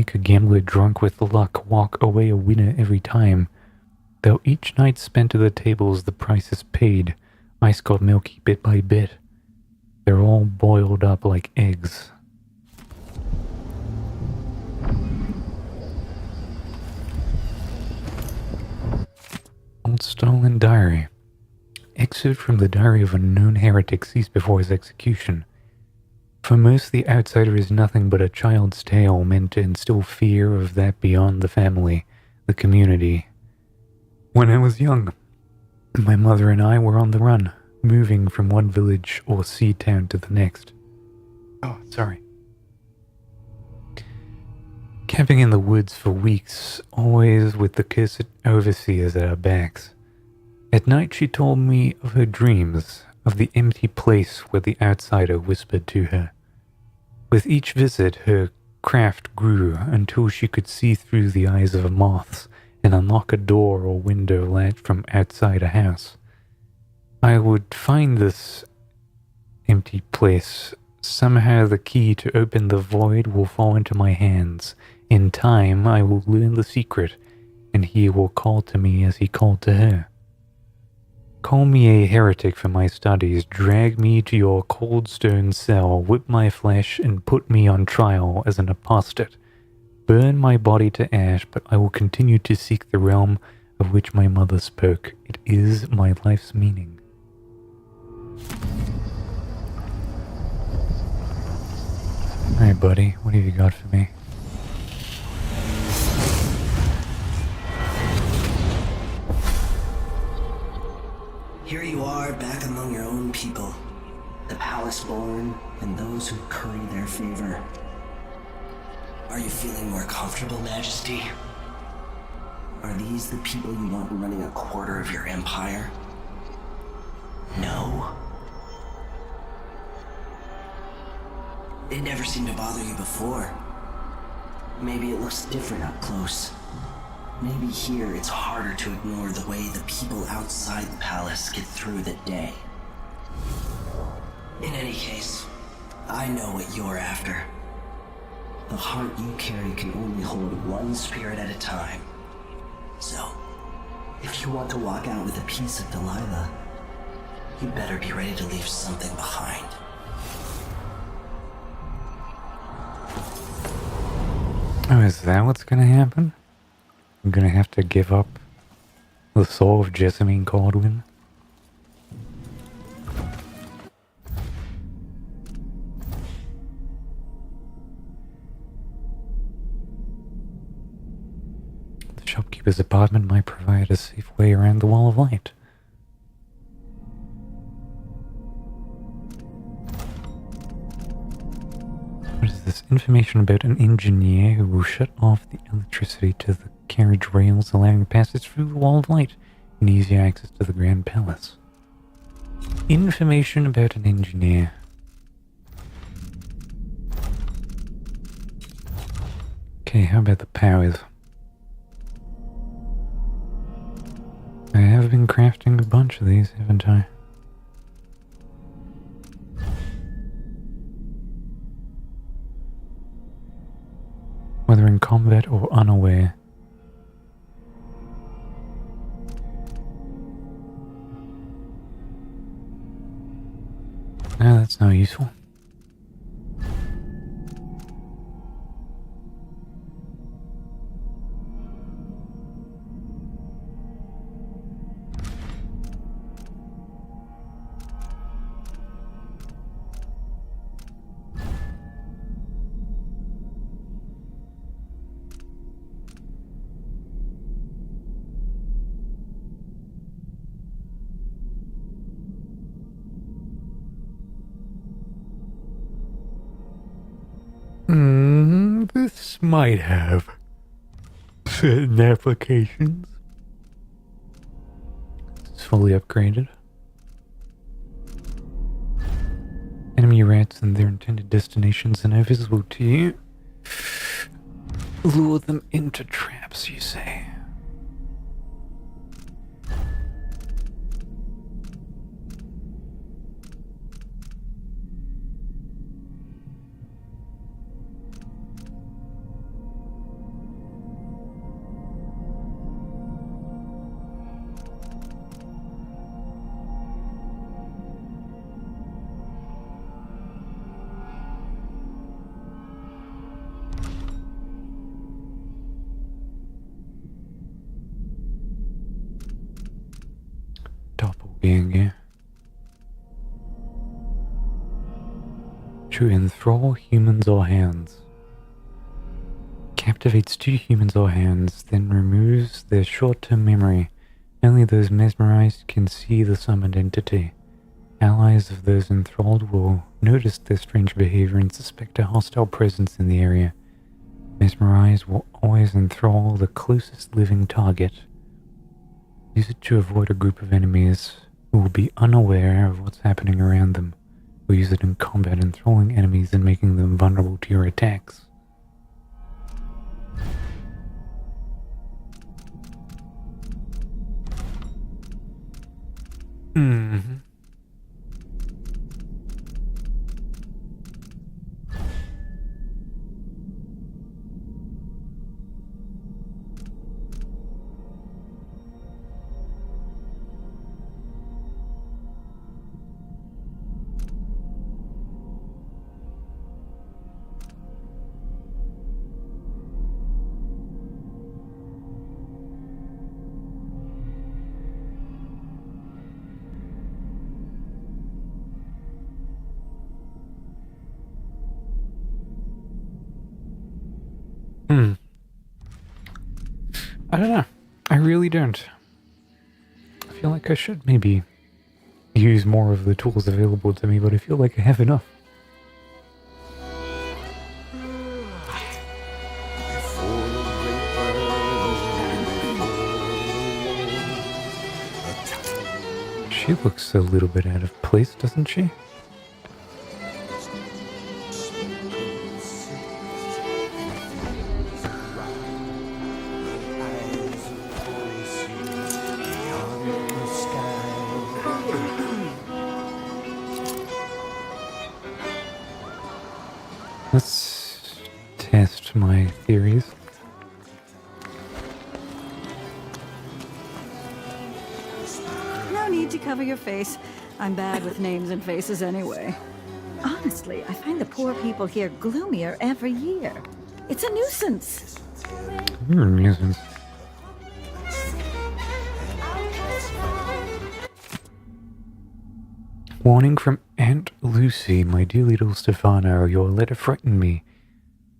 make a gambler drunk with luck walk away a winner every time. Though each night spent at the tables, the price is paid. Ice got milky bit by bit. They're all boiled up like eggs. Old stolen diary. Excerpt from the diary of a known heretic seized before his execution. For most, the outsider is nothing but a child's tale meant to instill fear of that beyond the family, the community. When I was young, my mother and I were on the run, moving from one village or sea town to the next. Oh, sorry. Camping in the woods for weeks, always with the cursed overseers at our backs. At night she told me of her dreams, of the empty place where the outsider whispered to her. With each visit, her craft grew until she could see through the eyes of moths and unlock a door or window latch from outside a house. I would find this empty place. Somehow the key to open the void will fall into my hands. In time, I will learn the secret, and he will call to me as he called to her. Call me a heretic for my studies, drag me to your cold stone cell, whip my flesh, and put me on trial as an apostate. Burn my body to ash, but I will continue to seek the realm of which my mother spoke. It is my life's meaning. Alright, buddy, what have you got for me? Here you are, back among your own people, the palace-born and those who curry their favor. Are you feeling more comfortable, Majesty? Are these the people you want running a quarter of your empire? No. It never seemed to bother you before. Maybe it looks different up close. Maybe here it's harder to ignore the way the people outside the palace get through the day. In any case, I know what you're after. The heart you carry can only hold one spirit at a time. So, if you want to walk out with a piece of Delilah, you better be ready to leave something behind. Oh, is that what's gonna happen? I'm gonna have to give up the soul of Jessamine Caldwin? The shopkeeper's apartment might provide a safe way around the wall of light. What is this? Information about an engineer who will shut off the electricity to the carriage rails, allowing passage through the wall of light and easier access to the Grand Palace. Information about an engineer. Okay, how about the powers? I have been crafting a bunch of these, haven't I? Whether in combat or unaware. No, that's not useful. This might have certain applications. It's fully upgraded. Enemy rats and their intended destinations are now visible to you. Lure them into traps, you say. to enthrall humans or hands. Captivates 2 humans or hands, then removes their short-term memory. Only those mesmerized can see the summoned entity. Allies of those enthralled will notice their strange behavior and suspect a hostile presence in the area. Mesmerized will always enthrall the closest living target. Use it to avoid a group of enemies who will be unaware of what's happening around them. Or use it in combat, enthralling enemies and making them vulnerable to your attacks. Mm-hmm. I don't know. I really don't. I feel like I should maybe use more of the tools available to me, but I feel like I have enough. She looks a little bit out of place, doesn't she? Let's test my theories. No need to cover your face. I'm bad with names and faces anyway. Honestly, I find the poor people here gloomier every year. It's a nuisance. You're a nuisance. Warning from Aunt Lucy, my dear little Stefano, your letter frightened me.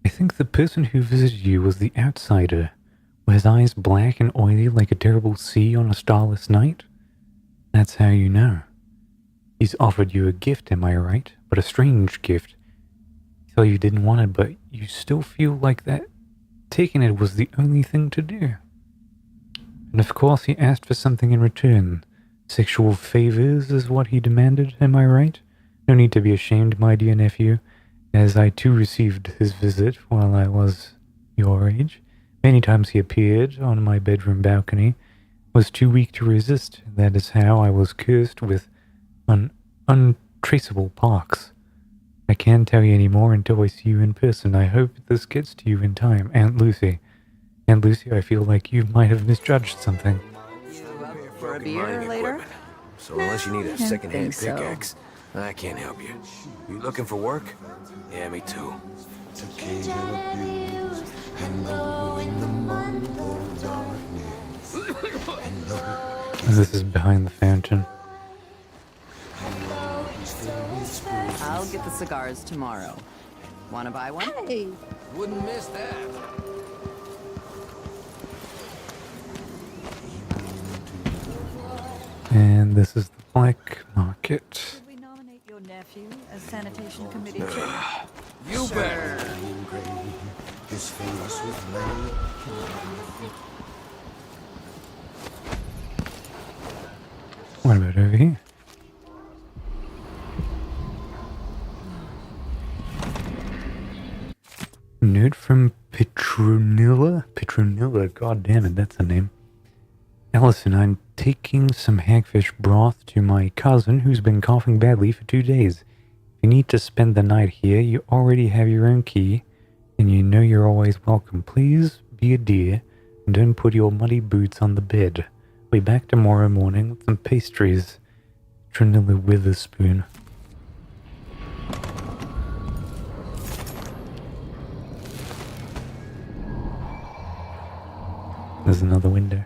I think the person who visited you was the outsider, with his eyes black and oily like a terrible sea on a starless night. That's how you know. He's offered you a gift, am I right? But a strange gift. You thought you didn't want it, but you still feel like that taking it was the only thing to do. And of course he asked for something in return. Sexual favors is what he demanded, am I right? No need to be ashamed, my dear nephew, as I too received his visit while I was your age. Many times he appeared on my bedroom balcony, was too weak to resist. That is how I was cursed with an untraceable pox. I can't tell you any more until I see you in person. I hope this gets to you in time, Aunt Lucy. Aunt Lucy, I feel like you might have misjudged something. For a beer later? So unless you need a second-hand think so. pickaxe, I can't help you. You looking for work? Yeah, me too. This is behind the fountain. I'll get the cigars tomorrow. Wanna buy one? Hey! Wouldn't miss that. And this is the black market. Should we nominate your nephew as sanitation committee chair? You better. What about over here? Note from Petronilla? Petronilla, god damn it, that's a name. Allison, I'm taking some hagfish broth to my cousin who's been coughing badly for 2 days. If you need to spend the night here, you already have your own key, and you know you're always welcome. Please be a dear, and don't put your muddy boots on the bed. We'll be back tomorrow morning with some pastries. Petronilla Witherspoon. There's another window.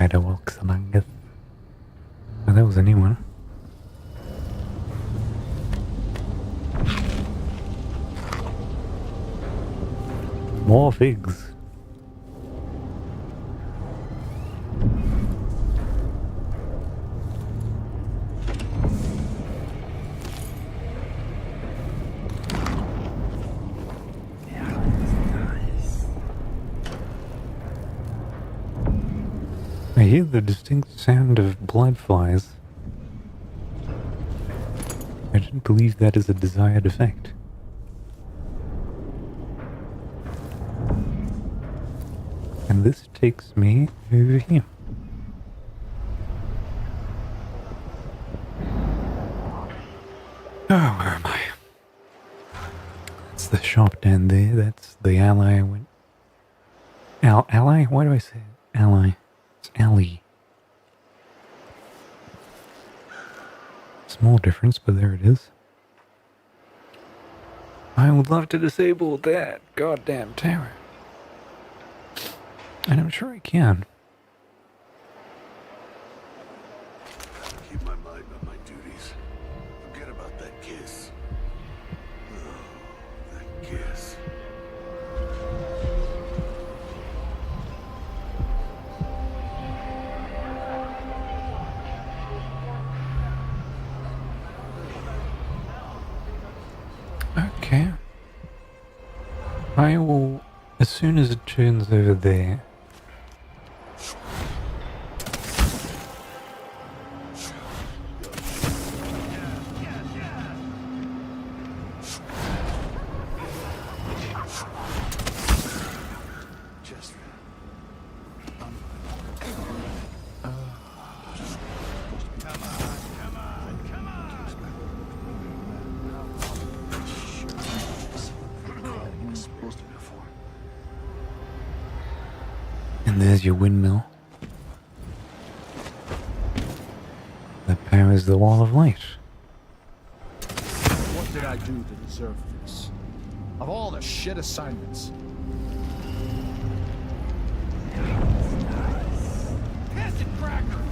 spider walks among us. Oh, that was a new one. More figs. I hear the distinct sound of blood flies. I don't believe that is a desired effect. And this takes me over here. Oh, where am I? That's the shop down there. That's the alley I went. Ally? Why do I say ally? It's alley. Small difference, but there it is. I would love to disable that goddamn tower. And I'm sure I can. Keep my mind on my duties. Forget about that kiss. Oh, that kiss. Okay. I will, as soon as it turns over there. And there's your windmill. That powers the wall of light. What did I do to deserve this? Of all the shit assignments. Acid cracker!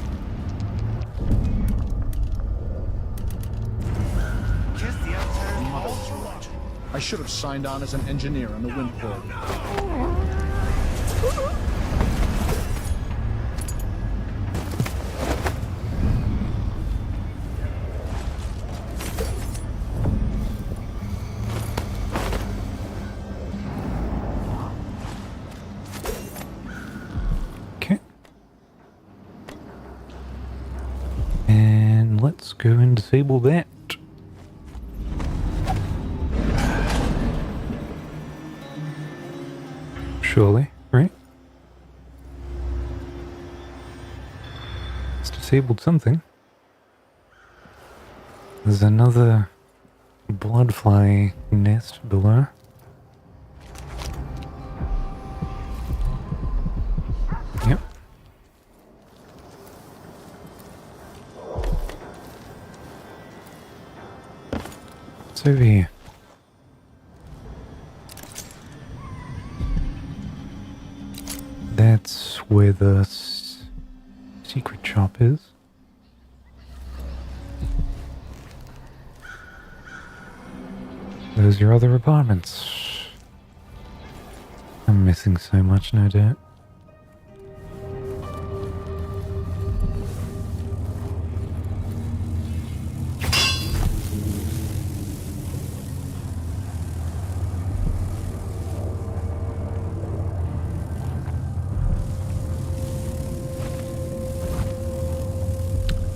Kiss the outside. I should have signed on as an engineer on the wind program. Okay. And let's go and disable that. Surely, right? It's disabled something. There's another bloodfly nest below. Yep. It's over here. That's where the secret shop is. Those are your other apartments. I'm missing so much, no doubt.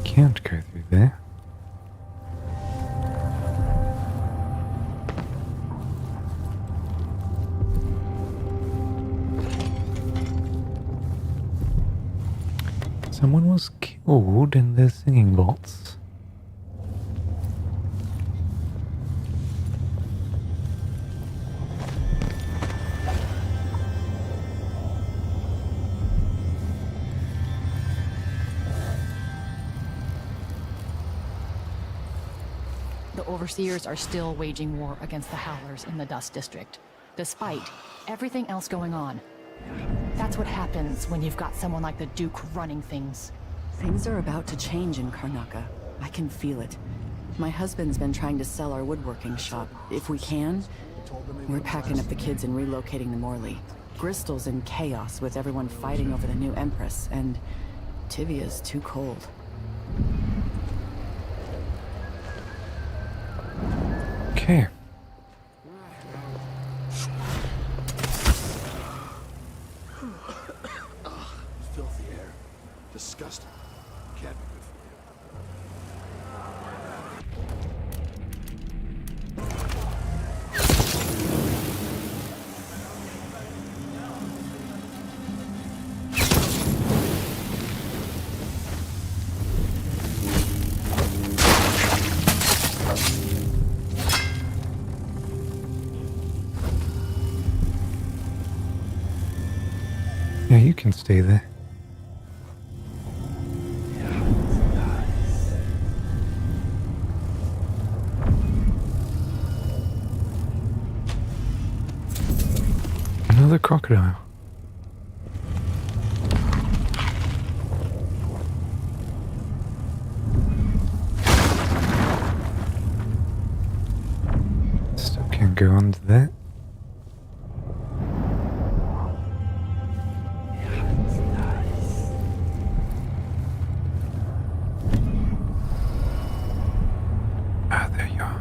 Can't go through there. Someone was killed in their singing vaults. The Overseers are still waging war against the Howlers in the Dust District, despite everything else going on. That's what happens when you've got someone like the Duke running things. Things are about to change in Karnaca. I can feel it. My husband's been trying to sell our woodworking shop. If we can, we're packing up the kids and relocating to Morley. Bristol's in chaos with everyone fighting over the new Empress, and Tivia's too cold. Okay. Filthy air. Disgusting. Can't be good for you. Yeah, you can stay there. Another crocodile. Still can't go under that. Ah, there you are.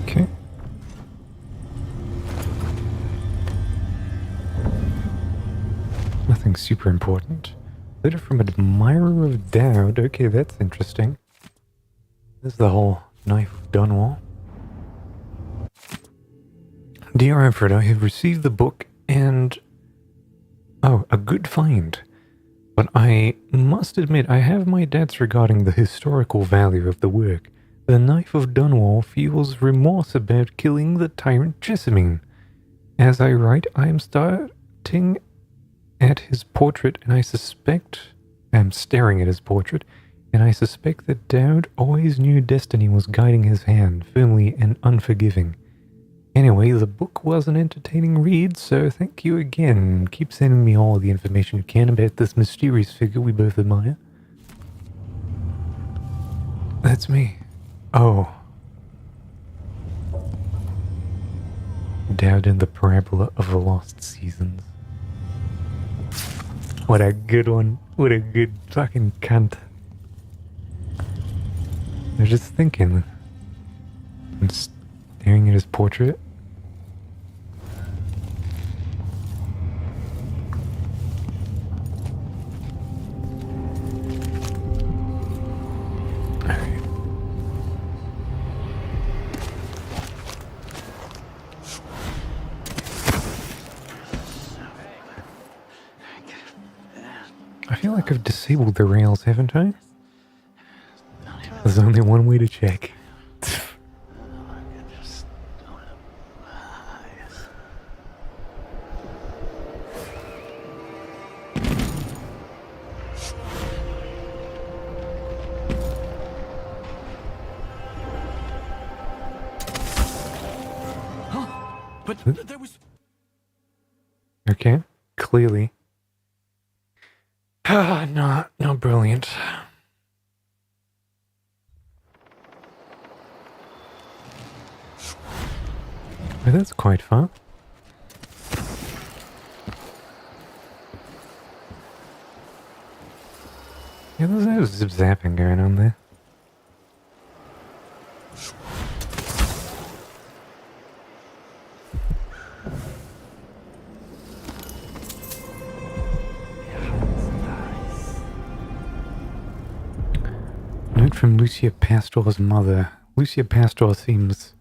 Okay. Nothing super important. Letter from Admirer of Dowd. Okay, that's interesting. This is the whole Knife of Dunwall. Dear Alfred, I have received the book and... Oh, a good find. But I must admit I have my doubts regarding the historical value of the work. The Knife of Dunwall feels remorse about killing the tyrant Jessamine. As I write, I am starting at his portrait, and I am staring at his portrait, and I suspect that Dowd always knew destiny was guiding his hand, firmly and unforgiving. Anyway, the book was an entertaining read, so thank you again. Keep sending me all the information you can about this mysterious figure we both admire. That's me. Oh. Dowd in the Parabola of the Lost Seasons. What a good one. What a good fucking cunt. I was just thinking. I'm staring at his portrait. Alright. I feel like I've disabled the rails, haven't I? There's only one way to check. But there was... Okay, clearly. Not brilliant. Oh, that's quite fun. Yeah, there's no zip-zapping going on there. from Lucia Pastor's mother. Lucia Pastor seems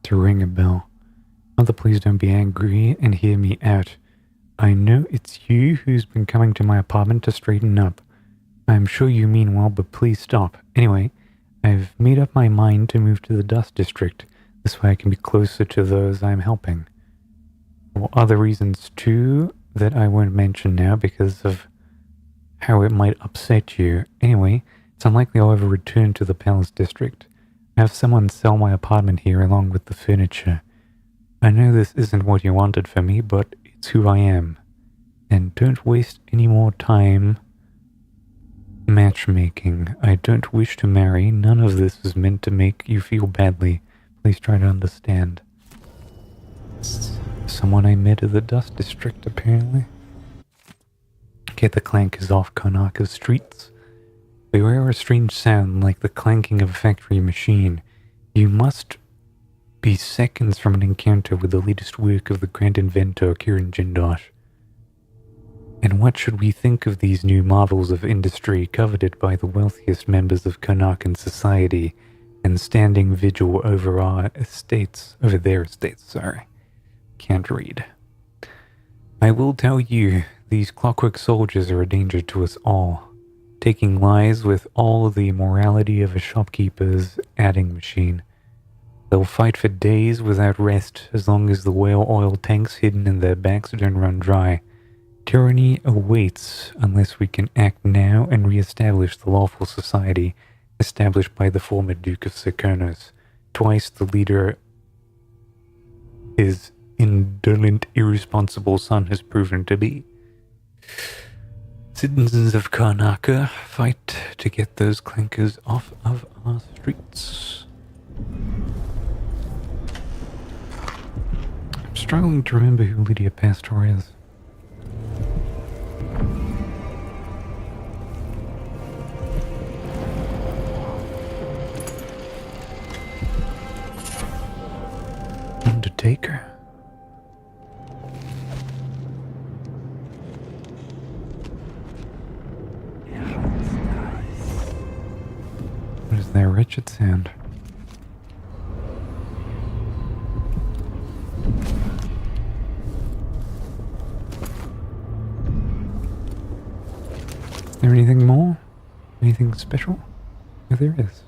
to ring a bell. Mother, please don't be angry and hear me out. I know it's you who's been coming to my apartment to straighten up. I'm sure you mean well, but please stop. Anyway, I've made up my mind to move to the Dust District. This way I can be closer to those I'm helping. For other reasons too, that I won't mention now because of how it might upset you. Anyway, it's unlikely I'll ever return to the Palace District. I have someone sell my apartment here along with the furniture. I know this isn't what you wanted for me, but it's who I am. And don't waste any more time matchmaking. I don't wish to marry. None of this is meant to make you feel badly. Please try to understand. Someone I met at the Dust District, apparently. Get the clankers off Karnaka's streets. Beware a strange sound like the clanking of a factory machine. You must be seconds from an encounter with the latest work of the grand inventor Kiran Jindosh. And what should we think of these new marvels of industry coveted by the wealthiest members of Karnakan society and standing vigil over their estates, sorry. Can't read. I will tell you, these clockwork soldiers are a danger to us all, taking lies with all the immorality of a shopkeeper's adding machine. They'll fight for days without rest as long as the whale oil tanks hidden in their backs don't run dry. Tyranny awaits unless we can act now and re-establish the lawful society established by the former Duke of Serkonos. Twice the leader his indolent, irresponsible son has proven to be. Citizens of Karnaka, fight to get those clankers off of our streets. I'm struggling to remember who Lydia Pastor is. Undertaker. What is that wretched sound? Is there anything more? Anything special? Oh, there is.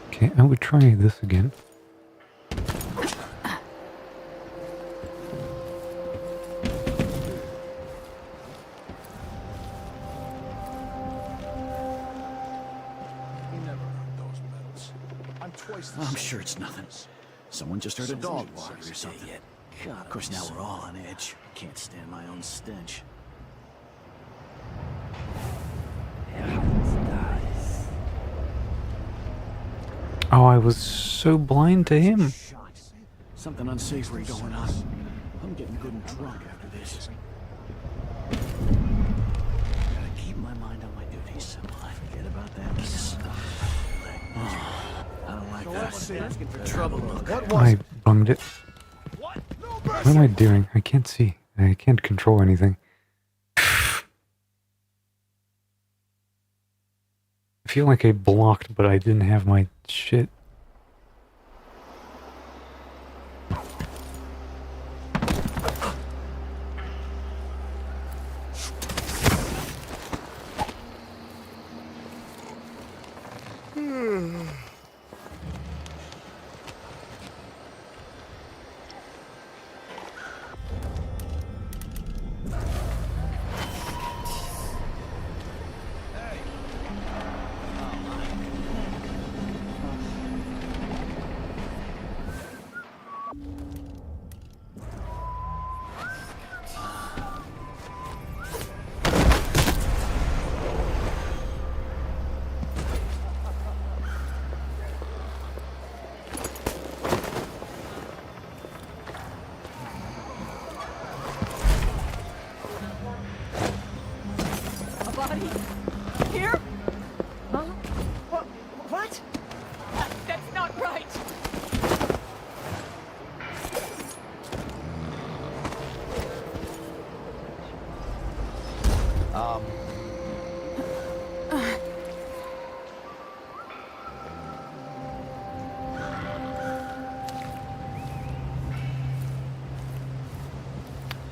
Okay, I would try this again. I'm sure it's nothing. Someone just heard a dog bark or something. Of course, now we're all on edge. Can't stand my own stench. Oh, I was so blind to him. Something unsavory going on. I'm getting good and drunk after this. Gotta keep my mind on my duties. Forget about that stuff. I don't like that. Asking for trouble. Look. I bunged it. What am I doing? I can't see. I can't control anything. I feel like I blocked, but I didn't have my shit.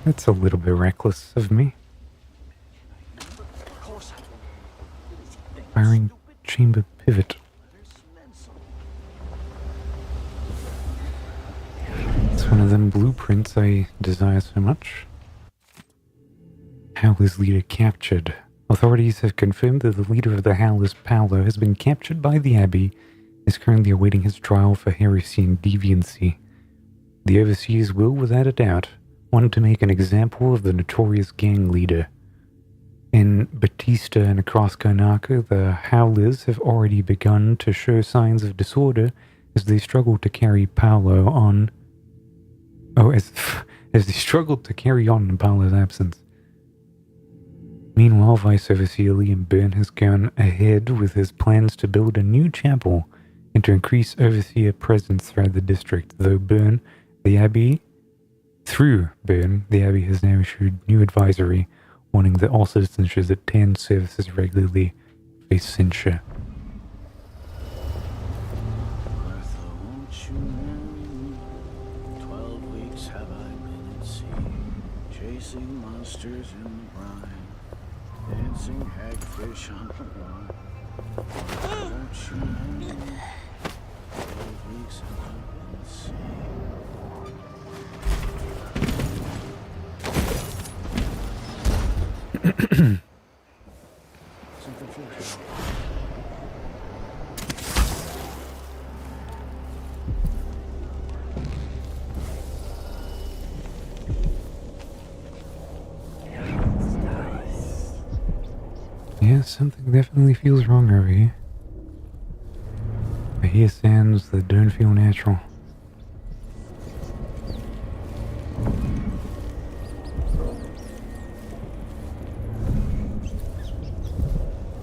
That's a little bit reckless of me. Firing chamber pivot. It's one of them blueprints I desire so much. Howler's leader captured. Authorities have confirmed that the leader of the Howlers, Paolo, has been captured by the Abbey and is currently awaiting his trial for heresy and deviancy. The overseers will, without a doubt, want to make an example of the notorious gang leader. In Batista and across Karnaka, the Howlers have already begun to show signs of disorder as they struggle to carry Paolo on. As they struggled to carry on in Paolo's absence. Meanwhile, Vice Overseer Liam Byrne has gone ahead with his plans to build a new chapel and to increase overseer presence throughout the district. Through Byrne, the Abbey has now issued new advisory warning that all citizens should attend services regularly face censure. Martha, won't you marry me? 12 weeks have I been at sea, chasing monsters in the brine, dancing hagfish on the line. Martha, won't you marry me? 12 weeks have I been at sea. Something feels wrong. Yeah, something definitely feels wrong over here. I hear sounds that don't feel natural.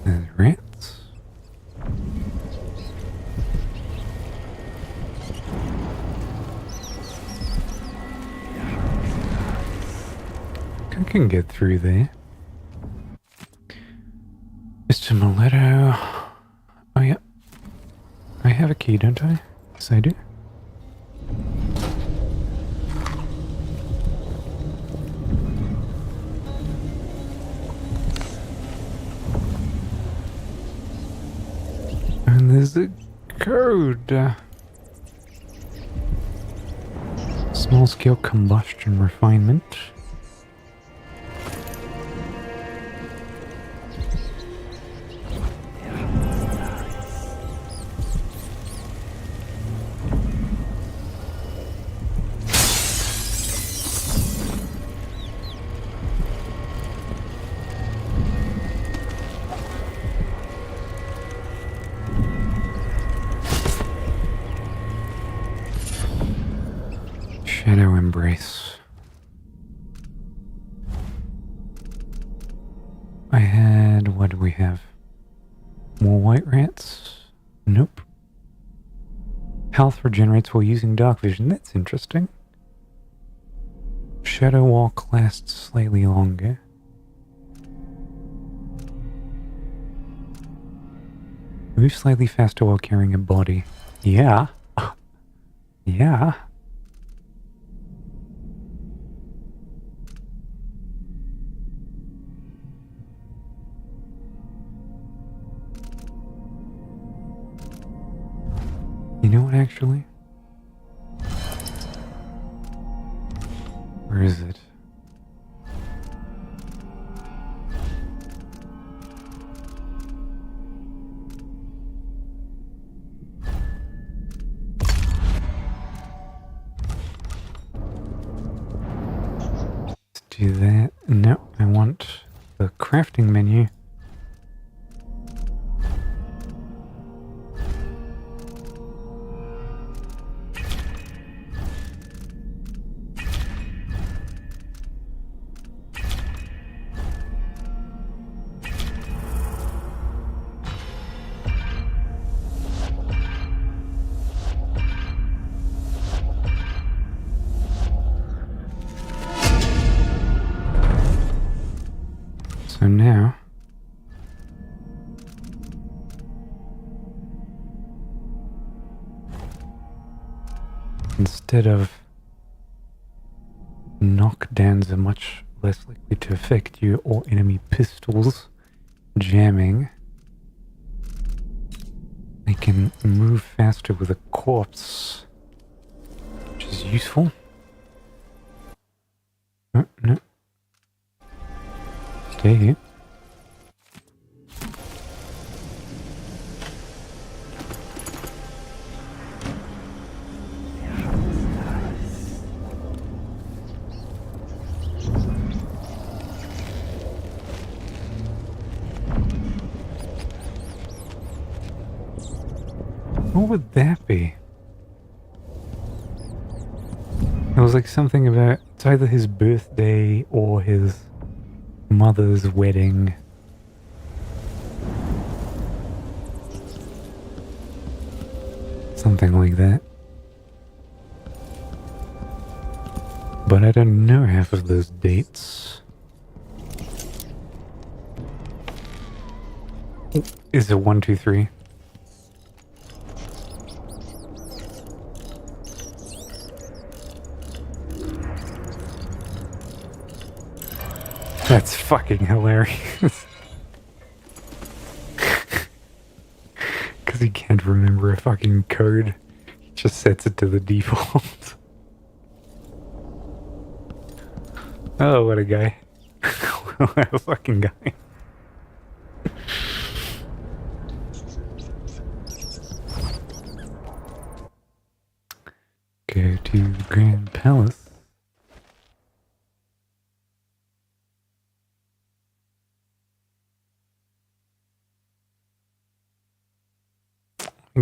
There's rats. I can get through there. Mr. Miletto. Oh yeah. I have a key, don't I? Yes, I do. And there's the code. Small-scale combustion refinement. Shadow Embrace. I had... what do we have? More white rats? Nope. Health regenerates while using dark vision. That's interesting. Shadow Walk lasts slightly longer. Move slightly faster while carrying a body. Yeah. Yeah. You know what, actually? Where is it? Let's do that. No, I want the crafting menu. So now, instead of knockdowns are much less likely to affect you or enemy pistols. Jamming. They can move faster with a corpse, which is useful. Oh, no. Stay here. What would that be? It was like something about, it's either his birthday or his mother's wedding. Something like that. But I don't know half of those dates. Is it 1, 2, 3? That's fucking hilarious. Because he can't remember a fucking code. He just sets it to the default. Oh, what a guy. What a fucking guy. Go to Grand Palace.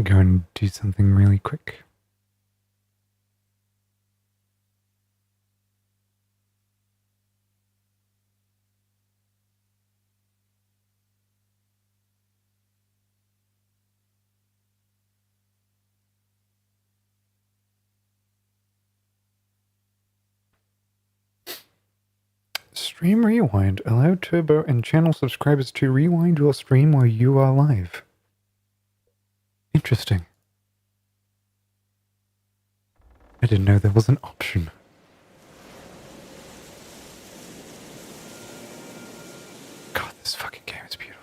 Go and do something really quick. Stream rewind. Allow Turbo and channel subscribers to rewind your stream while you are live. Interesting. I didn't know there was an option. God, this fucking game is beautiful.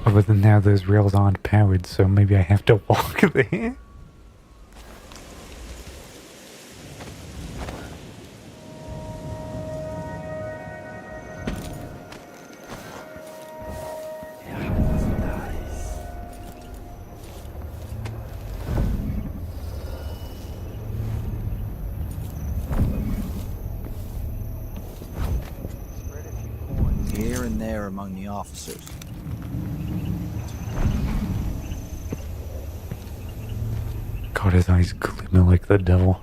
Other than now, those rails aren't powered, so maybe I have to walk there. Here and there among the officers. God, his eyes glimmer like the devil.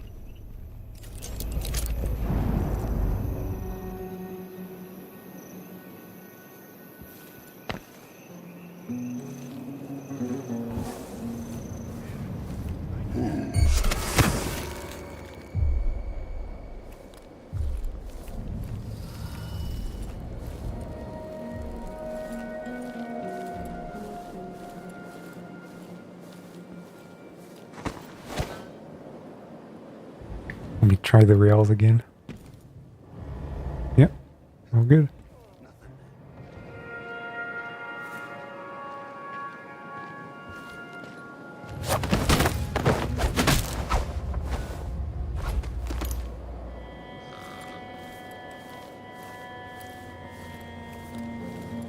Let me try the rails again. Yep, all good.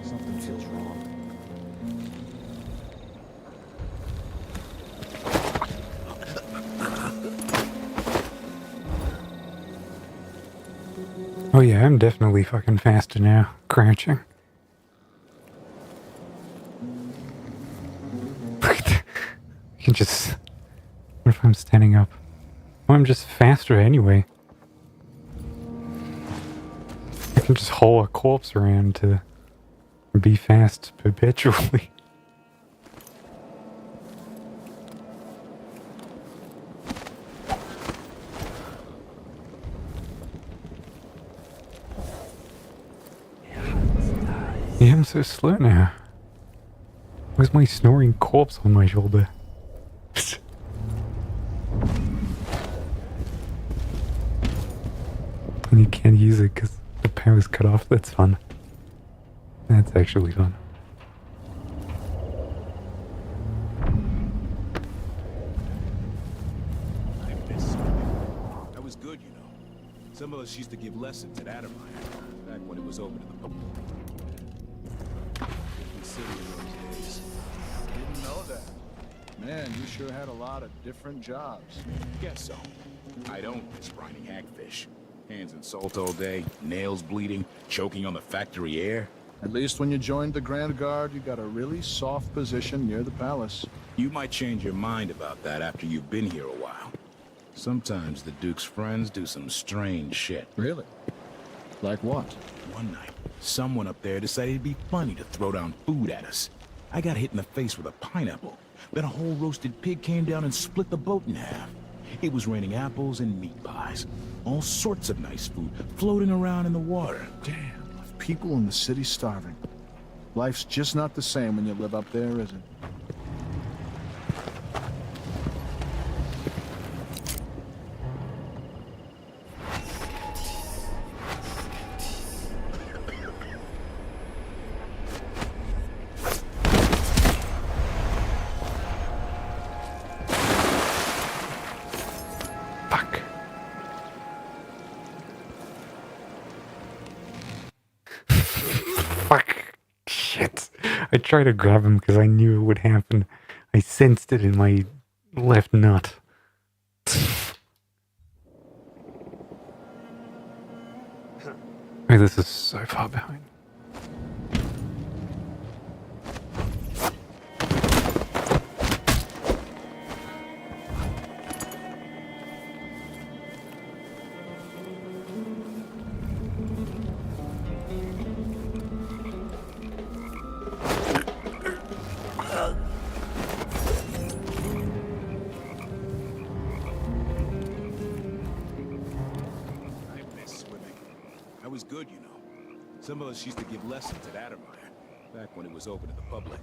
Something feels wrong. Oh yeah, I'm definitely fucking faster now, crouching. Look at that. I can just... What if I'm standing up? Oh, I'm just faster anyway. I can just haul a corpse around to be fast perpetually. Yeah, I'm so slow now. Where's my snoring corpse on my shoulder? And you can't use it because the power's cut off. That's fun. That's actually fun. I miss it. That was good, you know. Some of us used to give lessons at Adamine, back when it was open to the public. City in those days. Didn't know that. Man, you sure had a lot of different jobs. Guess so. I don't miss grinding hagfish. Hands in salt all day, nails bleeding, choking on the factory air. At least when you joined the Grand Guard, you got a really soft position near the palace. You might change your mind about that after you've been here a while. Sometimes the Duke's friends do some strange shit. Really? Like what? One night, someone up there decided it'd be funny to throw down food at us. I got hit in the face with a pineapple. Then a whole roasted pig came down and split the boat in half. It was raining apples and meat pies. All sorts of nice food floating around in the water. Damn, people in the city starving. Life's just not the same when you live up there, is it? Fuck. Shit. I tried to grab him because I knew it would happen. I sensed it in my left nut. Oh, this is so far behind. Good, you know. Some of us used to give lessons at Adamine, back when it was open to the public.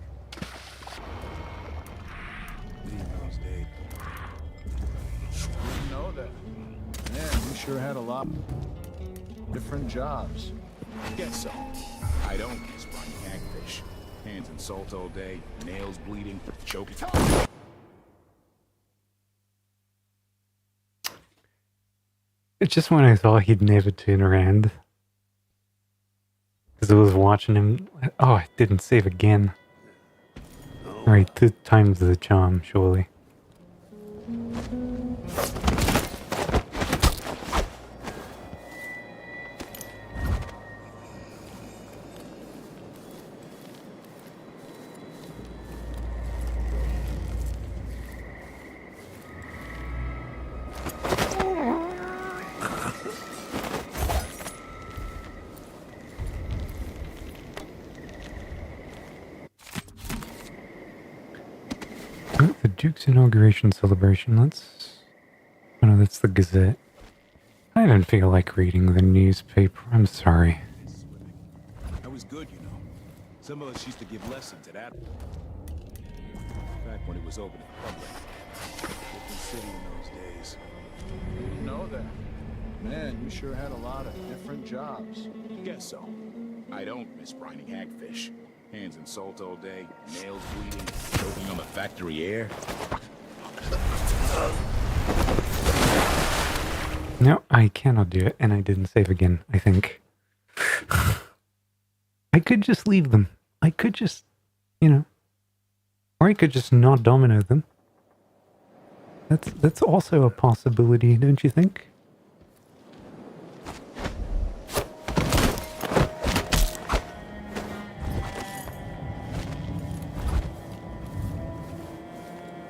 In those days. Didn't know that. Man, you sure had a lot of different jobs. Guess so. I don't miss grinding hagfish. Hands in salt all day, nails bleeding, choking. It's just when I thought he'd never turn around. Because I was watching him. Oh, I didn't save again. Alright, 2 times the charm, surely. The Duke's inauguration celebration. Let's... Oh no, that's the Gazette. I didn't feel like reading the newspaper. I'm sorry. That was good, you know. Some of us used to give lessons at Adamine, back when it was open to the public. Different city in those days. Didn't know that. Man, you sure had a lot of different jobs. Guess so. I don't miss grinding hagfish. Hands in salt all day, nails bleeding, choking on the factory air. No, I cannot do it, and I didn't save again, I think. I could just leave them. I could just, you know... Or I could just not domino them. That's also a possibility, don't you think?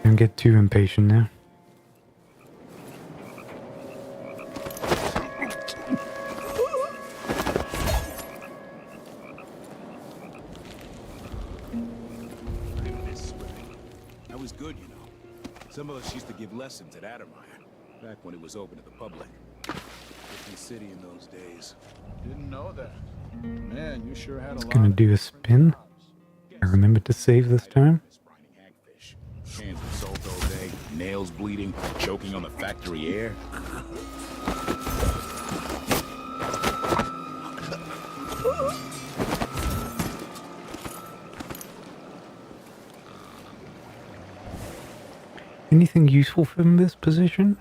Don't get too impatient now. That was good, you know. Some of us used to give lessons at Adamine, back when it was open to the public. Different city in those days. Didn't know that. Man, you sure had a lot. Gonna do a spin. I remembered to save this time. Cans of salt all day, nails bleeding, choking on the factory air. Anything useful from this position?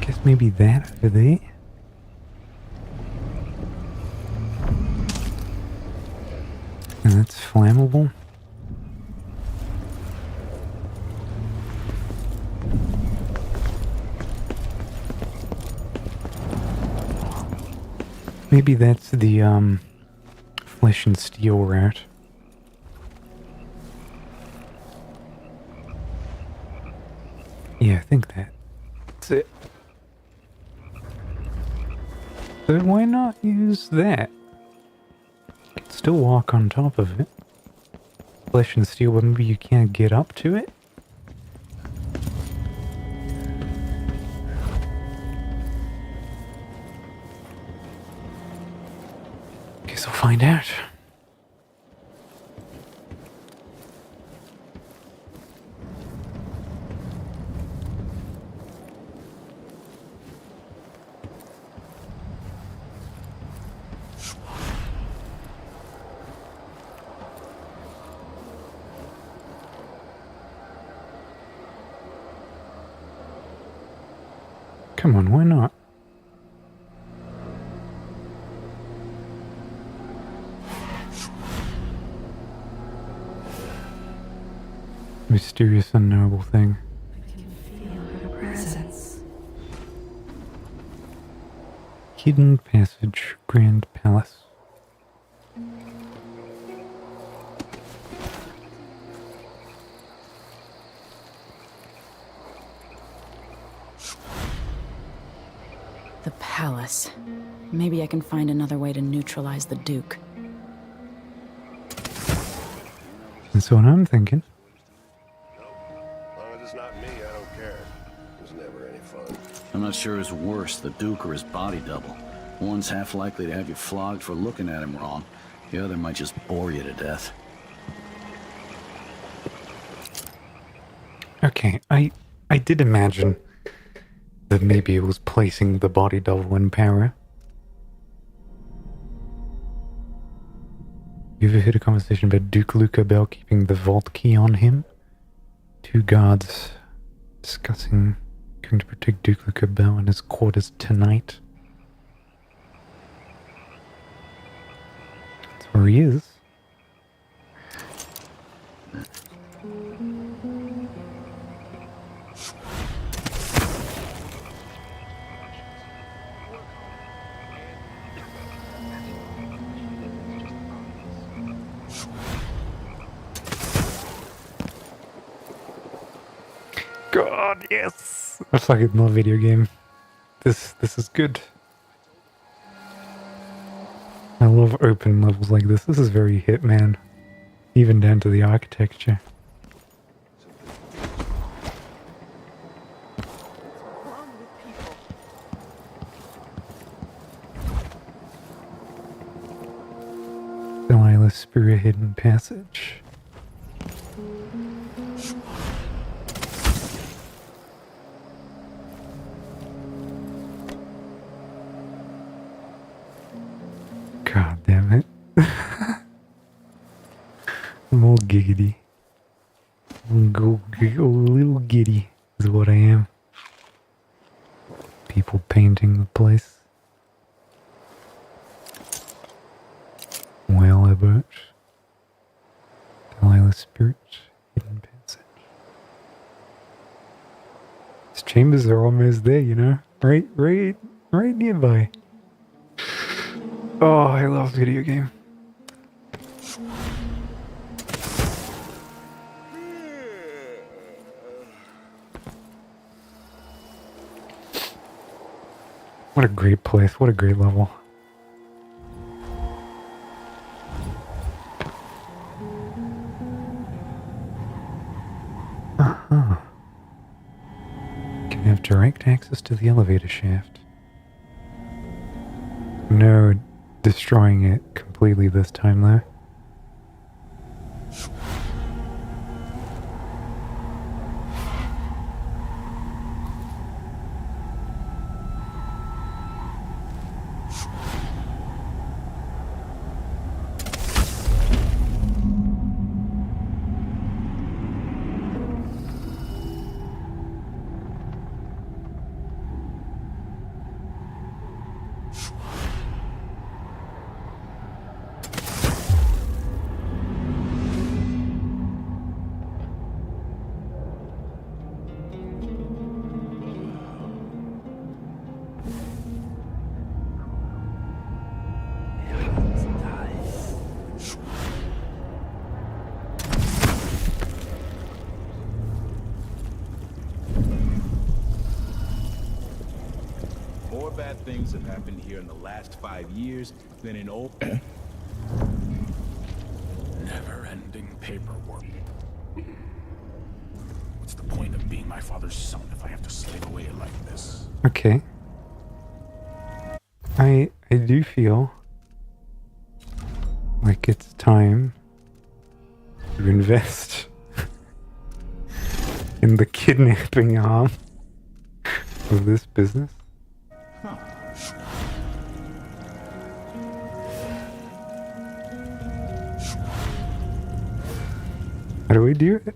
Guess maybe that over there. And that's flammable. Maybe that's the flesh and steel route. Yeah, I think that's it. So why not use that? Still walk on top of it. Flesh and steel, but maybe you can't get up to it? Guess I'll find out. Come on, why not? Mysterious, unknowable thing. Presence. Hidden passage, Grand Palace. The palace. Maybe I can find another way to neutralize the Duke. That's what I'm thinking. As long as it's not me, I don't care. It's never any fun. I'm not sure who's worse, the Duke or his body double. One's half likely to have you flogged for looking at him wrong. The other might just bore you to death. Okay, I did imagine that maybe it was placing the body double in power. You ever heard a conversation about Duke Luca Bell keeping the vault key on him? Two guards discussing going to protect Duke Luca Bell in his quarters tonight. That's where he is. God, yes! I fucking love video game. This is good. I love open levels like this. This is very Hitman. Even down to the architecture. Delilah's Spirit Hidden Passage. God damn it. I'm all giggity. A little giddy is what I am. People painting the place. Whale about. Delilah's Spirit Hidden Passage. These chambers are almost there, you know? Right nearby. Oh, I love video game. What a great place. What a great level. Uh-huh. Can have direct access to the elevator shaft. No destroying it completely this time, though. More bad things have happened here in the last 5 years than in old... Never-ending paperwork. What's the point of being my father's son if I have to slave away like this? Okay. I do feel like it's time to invest in the kidnapping arm of this business. How do we do it?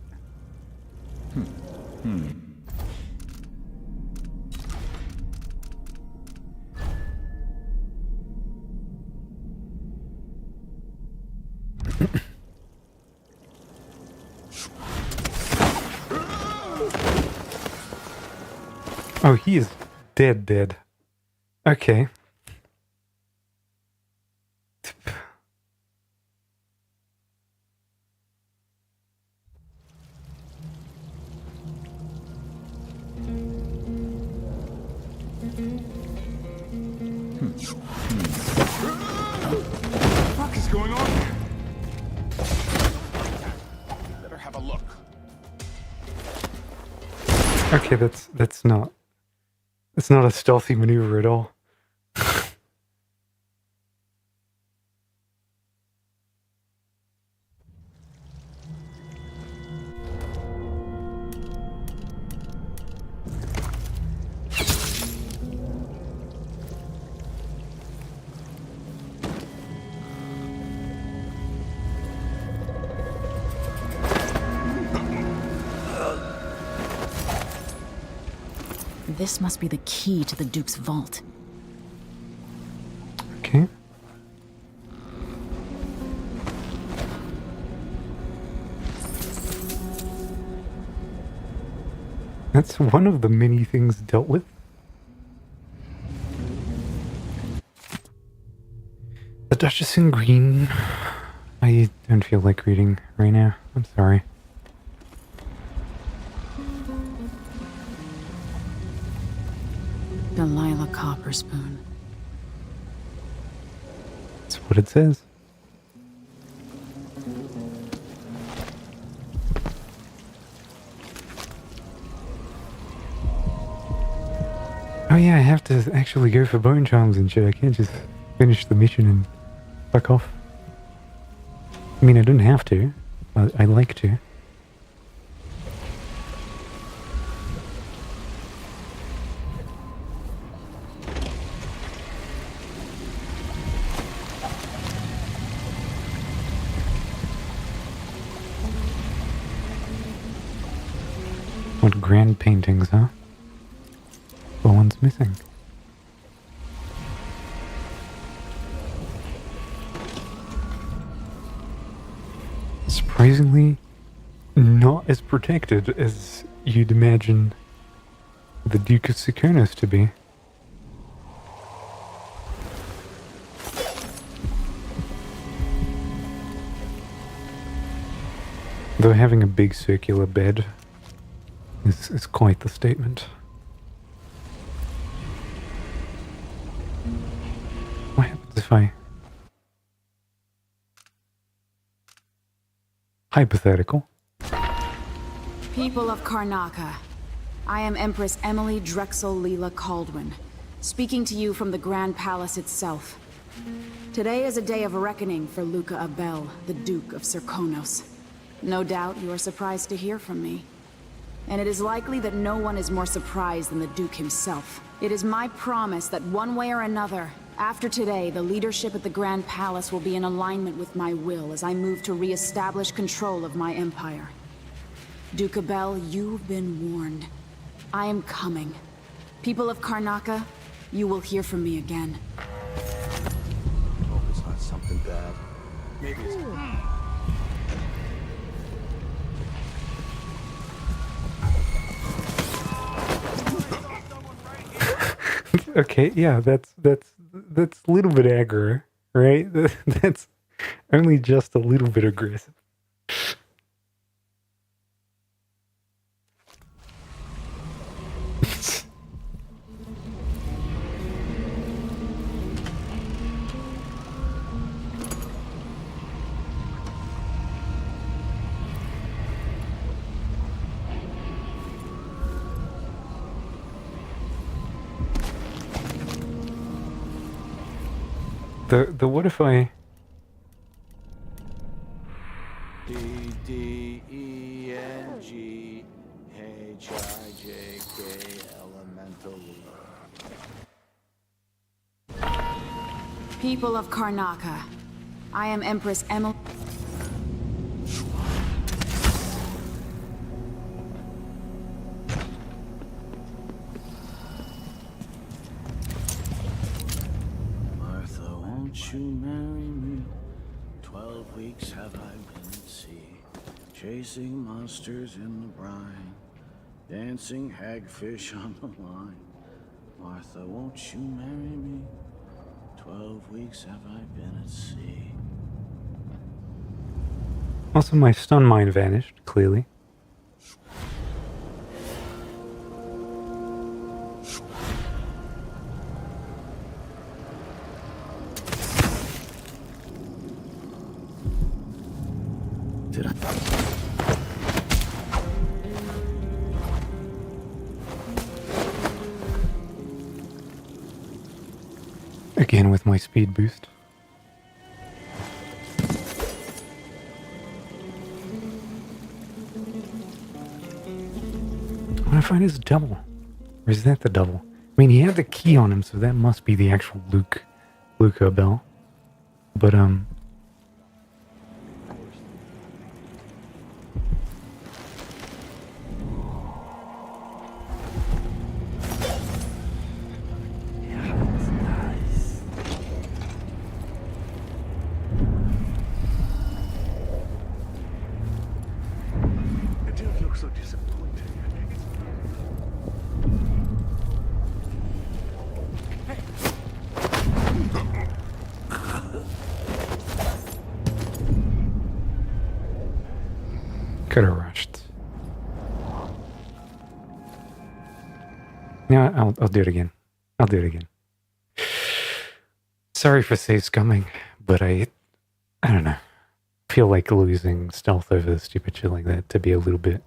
Oh, he is dead. Okay. What is going on here? Better have a look. Okay, that's not a stealthy maneuver at all. This must be the key to the Duke's vault. Okay. That's one of the many things dealt with. The Duchess in Green. I don't feel like reading right now. I'm sorry. Delilah Copperspoon. That's what it says. Oh yeah, I have to actually go for bone charms and shit. I can't just finish the mission and fuck off. I mean, I don't have to, but I like to. What grand paintings, huh? The one's missing. Surprisingly, not as protected as you'd imagine the Duke of Sukernos to be. Though having a big circular bed is quite the statement. What happens if I... Hypothetical. People of Karnaca, I am Empress Emily Drexel Leela Caldwin, speaking to you from the Grand Palace itself. Today is a day of reckoning for Luca Abel, the Duke of Serkonos. No doubt you are surprised to hear from me. And it is likely that no one is more surprised than the Duke himself. It is my promise that one way or another, after today, the leadership at the Grand Palace will be in alignment with my will as I move to re-establish control of my empire. Duke Abel, you've been warned. I am coming. People of Karnaca, you will hear from me again. Hope it's not something bad. Maybe it's... Okay, yeah, that's a little bit aggro, right? That's only just a little bit aggressive. The what if I... D-D-E-N-G-H-I-J-K elemental. People of Karnaca, I am Empress Emily. Martha, won't you marry me? 12 weeks have I been at sea, chasing monsters in the brine, dancing hagfish on the line. Martha, won't you marry me? 12 weeks have I been at sea. Also, my stun mine vanished, clearly. Did I? Again with my speed boost. I want to find his double. Or is that the double? I mean, he had the key on him, so that must be the actual Luca Abel. But, It didn't look so disappointing. could have rushed. No, I'll do it again. I'll do it again. Sorry for save scumming, but I don't know. Feel like losing stealth over stupid shit like that to be a little bit.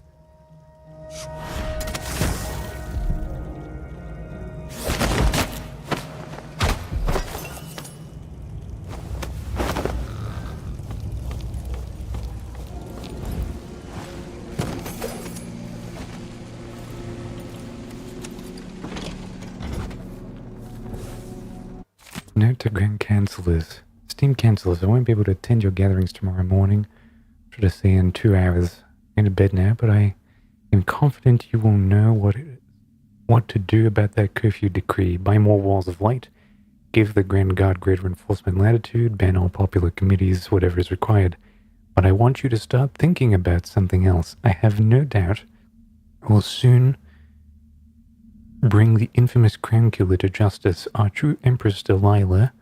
Note to Grand Councillors. Esteemed Councillors, I won't be able to attend your gatherings tomorrow morning. Should I say in 2 hours. I'm in bed now, but I am confident you will know what to do about that curfew decree. Buy more walls of light, give the Grand Guard greater enforcement latitude, ban all popular committees, whatever is required. But I want you to start thinking about something else. I have no doubt I will soon bring the infamous crown killer to justice. Our true Empress Delilah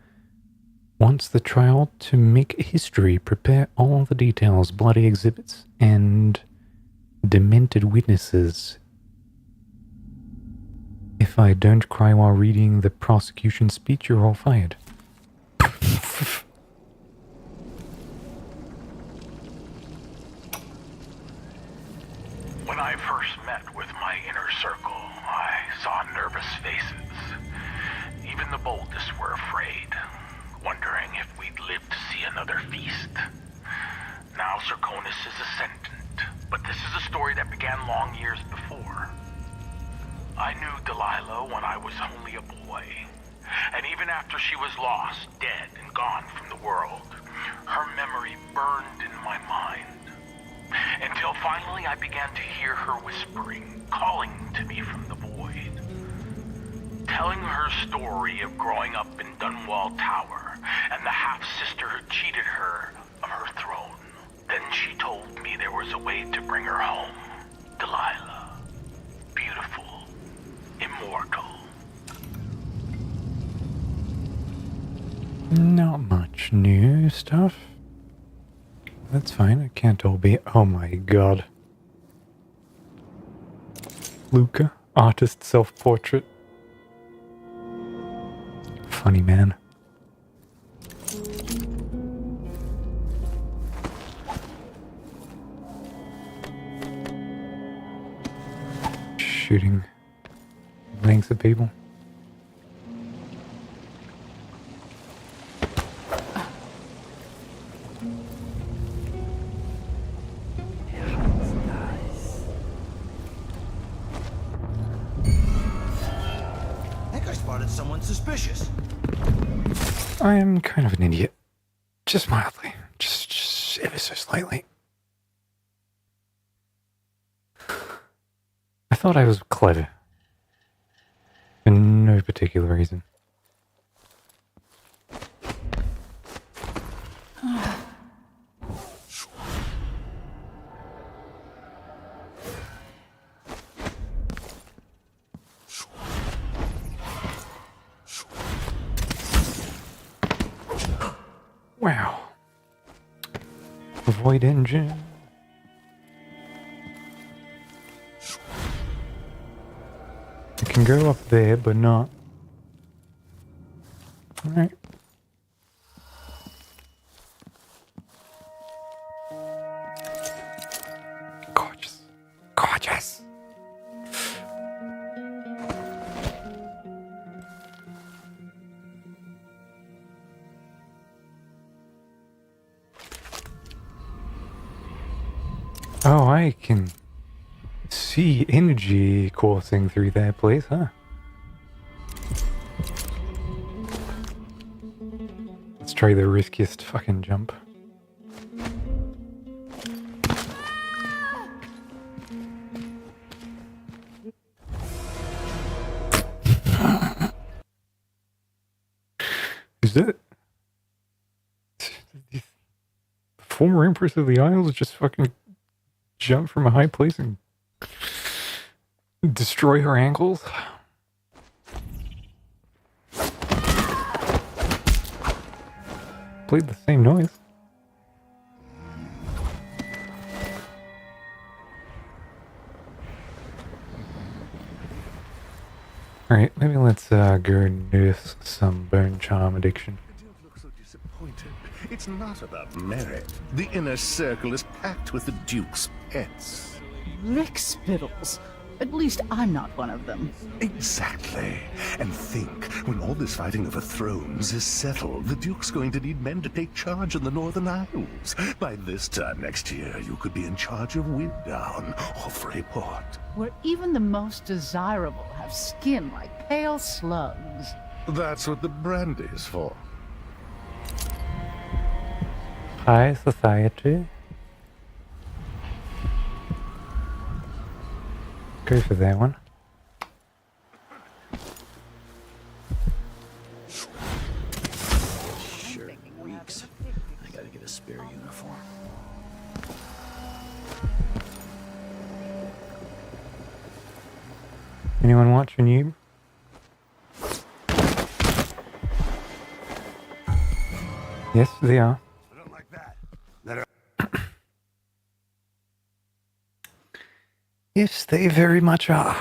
wants the trial to make history. Prepare all the details, bloody exhibits, and demented witnesses. If I don't cry while reading the prosecution speech, you're all fired. When I first met with my inner circle, I saw nervous faces. Even the boldest were afraid. One is ascendant, but this is a story that began long years before. I knew Delilah when I was only a boy, and even after she was lost, dead, and gone from the world, her memory burned in my mind. Until finally I began to hear her whispering, calling to me from the void. Telling her story of growing up in Dunwall Tower, and the half-sister who cheated her of her throne. Then she told me there was a way to bring her home. Delilah. Beautiful. Immortal. Not much new stuff. That's fine, it can't all be. Oh my god. Luca, artist self-portrait. Funny man. Shooting lengths of people. I think I spotted someone suspicious. I am kind of an idiot. Just mildly. Just ever so slightly. I thought I was clever. For no particular reason. Wow. Void engine. It can go up there, but not. Alright. Gorgeous. Gorgeous. Oh, I can see energy coursing through that place, huh? Let's try the riskiest fucking jump. Is that... the former Empress of the Isles just fucking jump from a high place and destroy her ankles? Played the same noise. Alright, maybe let's go nurse some bone charm addiction. You don't look so disappointed. It's not about merit. The inner circle is packed with the Duke's pets. Rick Spittles. At least I'm not one of them. Exactly. And think, when all this fighting over thrones is settled, the Duke's going to need men to take charge in the Northern Isles. By this time next year, you could be in charge of Winddown or Freeport. Where even the most desirable have skin like pale slugs. That's what the brandy's for. High society. Go for that one. Shirt reeks. I gotta get a spare uniform. Anyone watching you? Yes, they are. I don't like that. Yes, they very much are.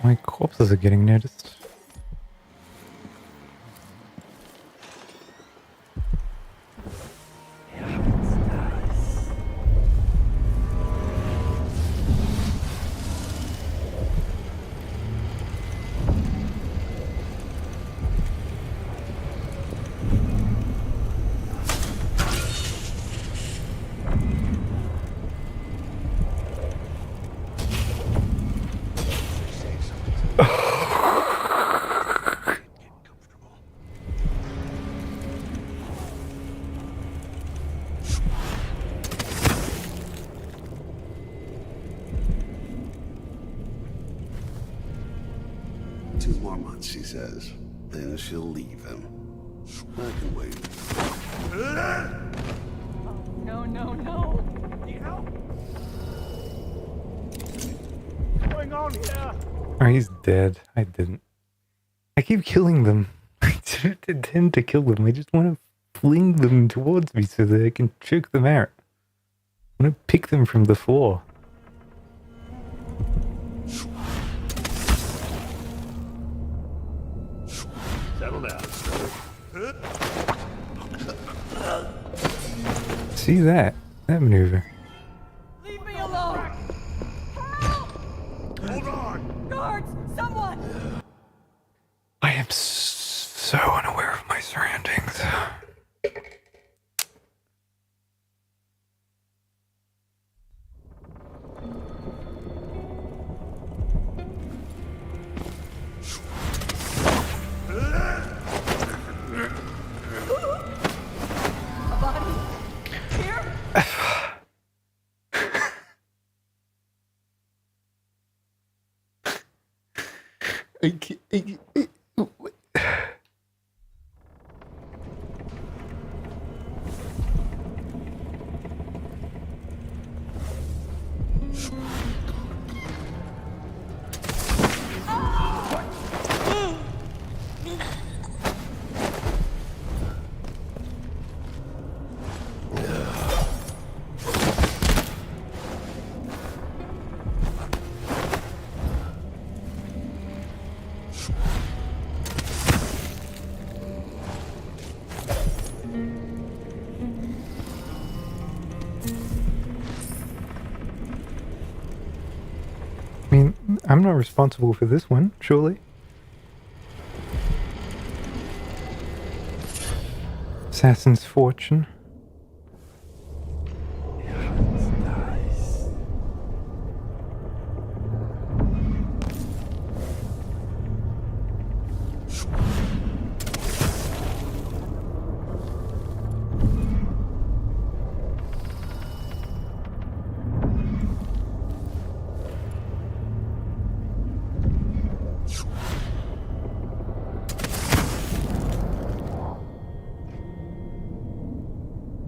My corpses are getting noticed. She says. Then she'll leave him. I can wait. No, no, no. Need help? What's going on here? Oh, he's dead. I didn't. I keep killing them. I didn't intend to kill them. I just want to fling them towards me so that I can choke them out. I want to pick them from the floor. Settle down. See that? That maneuver. Leave me alone! Help! Hold on! Guards! Someone! I am so unaware of my surroundings. I mean, I'm not responsible for this one, surely. Assassin's Fortune.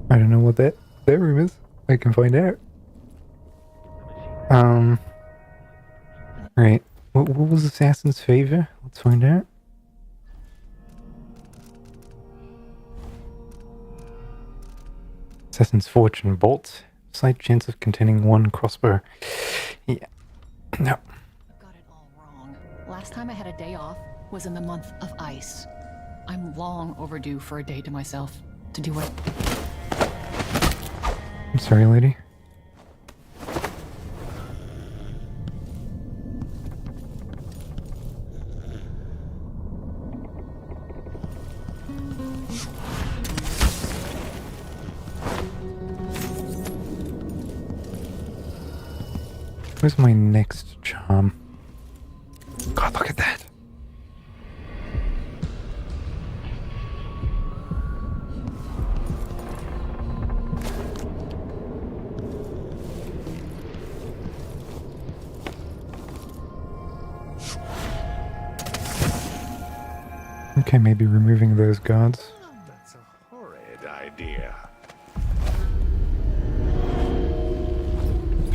I don't know what that room is. I can find out. Right. What was Assassin's Favor? Let's find out. Assassin's Fortune bolt. Slight chance of containing one crossbow. Yeah. No. I've got it all wrong. Last time I had a day off was in the month of ice. I'm long overdue for a day to myself to do what... I'm sorry, lady. Where's my next charm? God, look at that. Okay, maybe removing those guards. That's a horrid idea.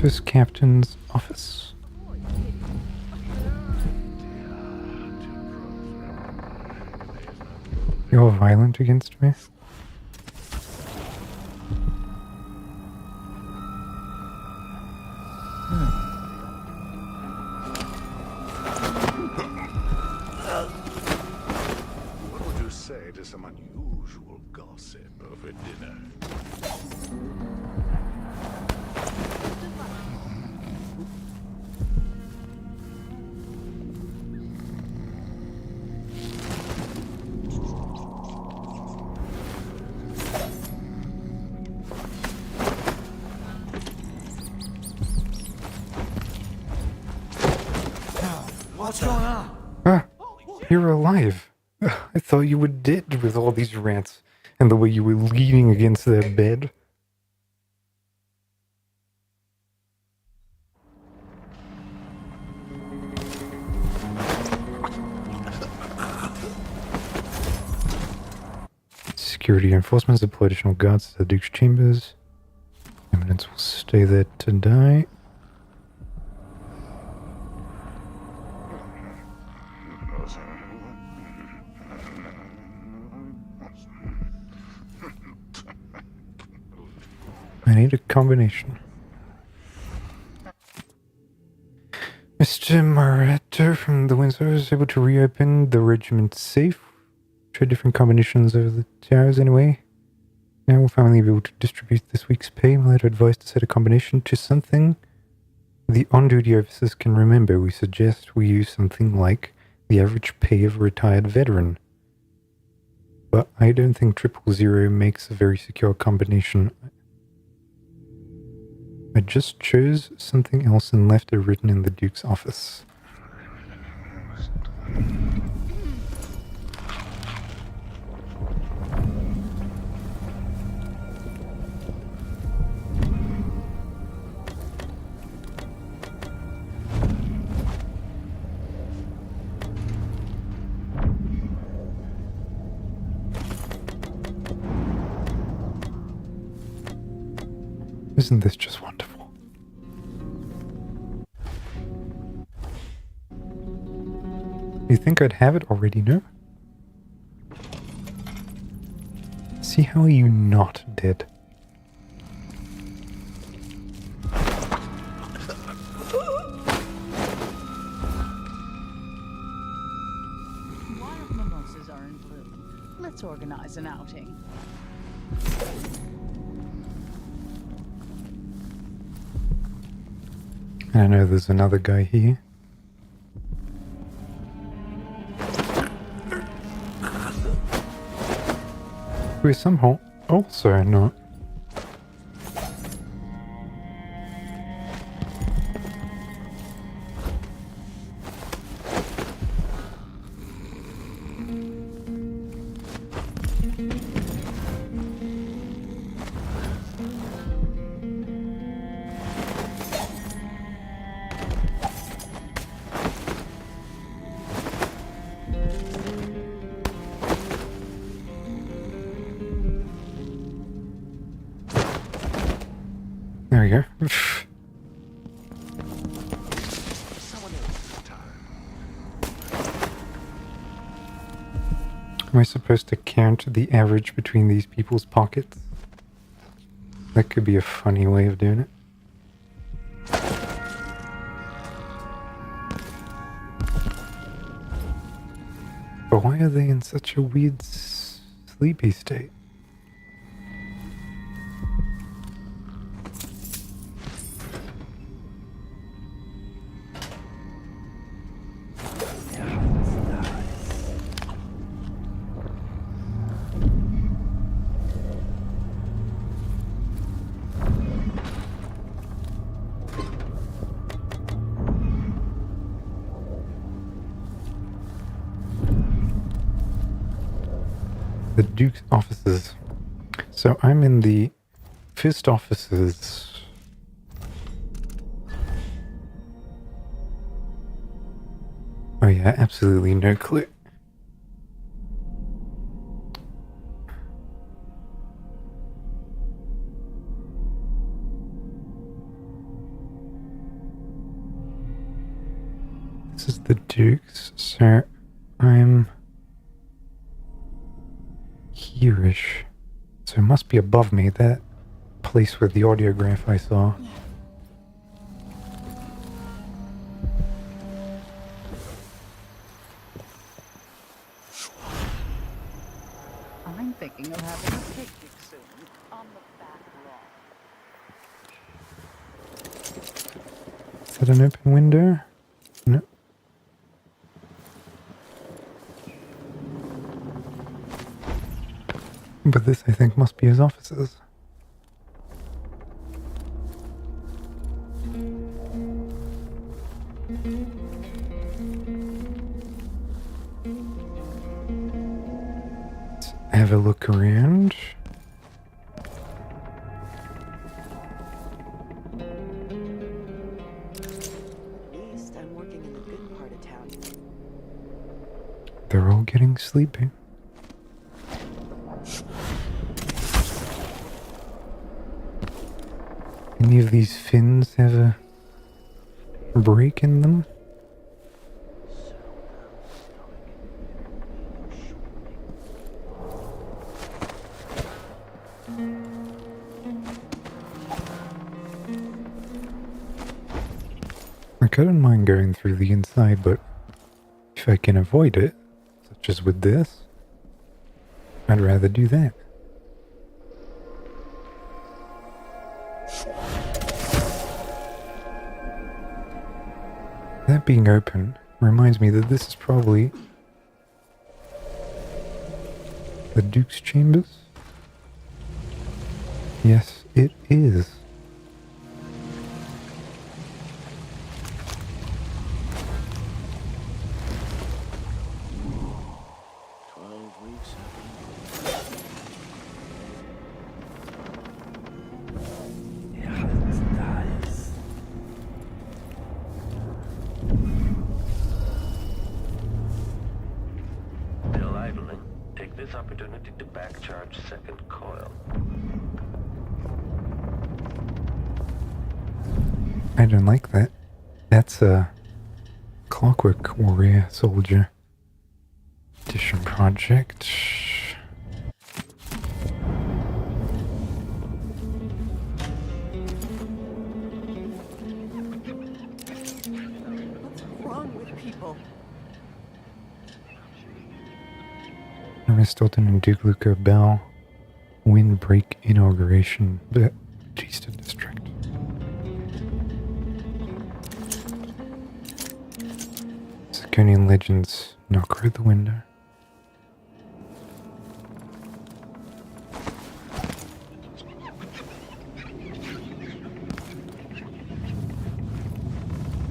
First captain's office. You're violent against me? some unusual gossip over dinner. What's going on? Ah, you're alive. I thought you were dead with all these rats and the way you were leaning against their bed. Security reinforcements deploy additional guards to the Duke's chambers. Eminence will stay there to die. I need a combination. Mr. Moretto from the Windsor is able to reopen the regiment's safe. Try different combinations of the towers anyway. Now we'll finally be able to distribute this week's pay. My letter advised to set a combination to something the on-duty officers can remember. We suggest we use something like the average pay of a retired veteran. But I don't think 000 makes a very secure combination. I just chose something else and left it written in the Duke's office. Isn't this just wonderful? You think I'd have it already, no? See, how are you not dead? Wild mimosas are in bloom. Let's organize an outing. I know there's another guy here. We're somehow also not. There we go. Am I supposed to count the average between these people's pockets? That could be a funny way of doing it. But why are they in such a weird sleepy state? The Duke's offices. So I'm in the first offices. Oh yeah, absolutely no clue. This is the Duke's, so I'm here-ish. So it must be above me, that place with the audiograph I saw. thinking of having a picnic soon on the back lawn. Is that an open window? No. But this, I think, must be his offices. Let's have a look around. East, I'm working in the good part of town. They're all getting sleepy. Any of these fins have a break in them? I couldn't mind going through the inside, but if I can avoid it, such as with this, I'd rather do that. That being open reminds me that this is probably the Duke's chambers. Yes, it is. Opportunity to back charge second coil. I don't like that. That's a Clockwork Warrior soldier. Edition project. What's wrong with people? Aristotle and Duke Luca Bell windbreak inauguration, but Batista district. Zirconian legends knock out the window.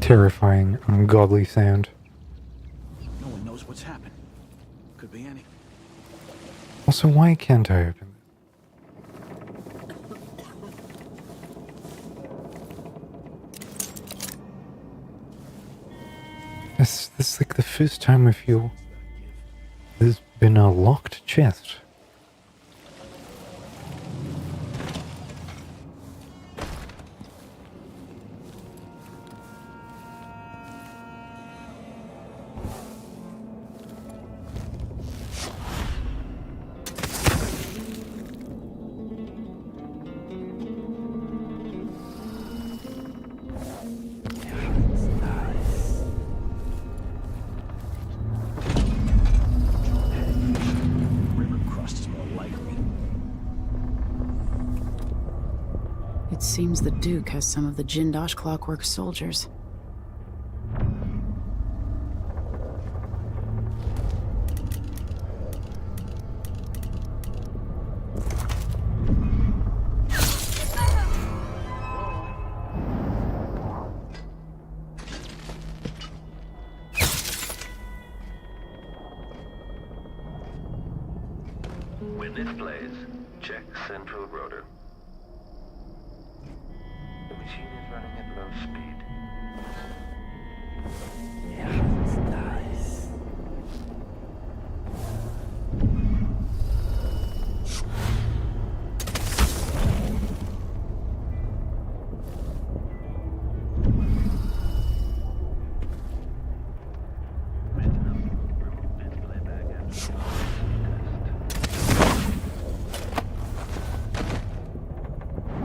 Terrifying, ungodly sound. No one knows what's happened. Could be anything. Also, why can't I open it? This is like the first time I feel there's been a locked chest. It seems the Duke has some of the Jindosh Clockwork soldiers. When this plays, check central rotor. The machine is running at low speed. Yeah, it's nice.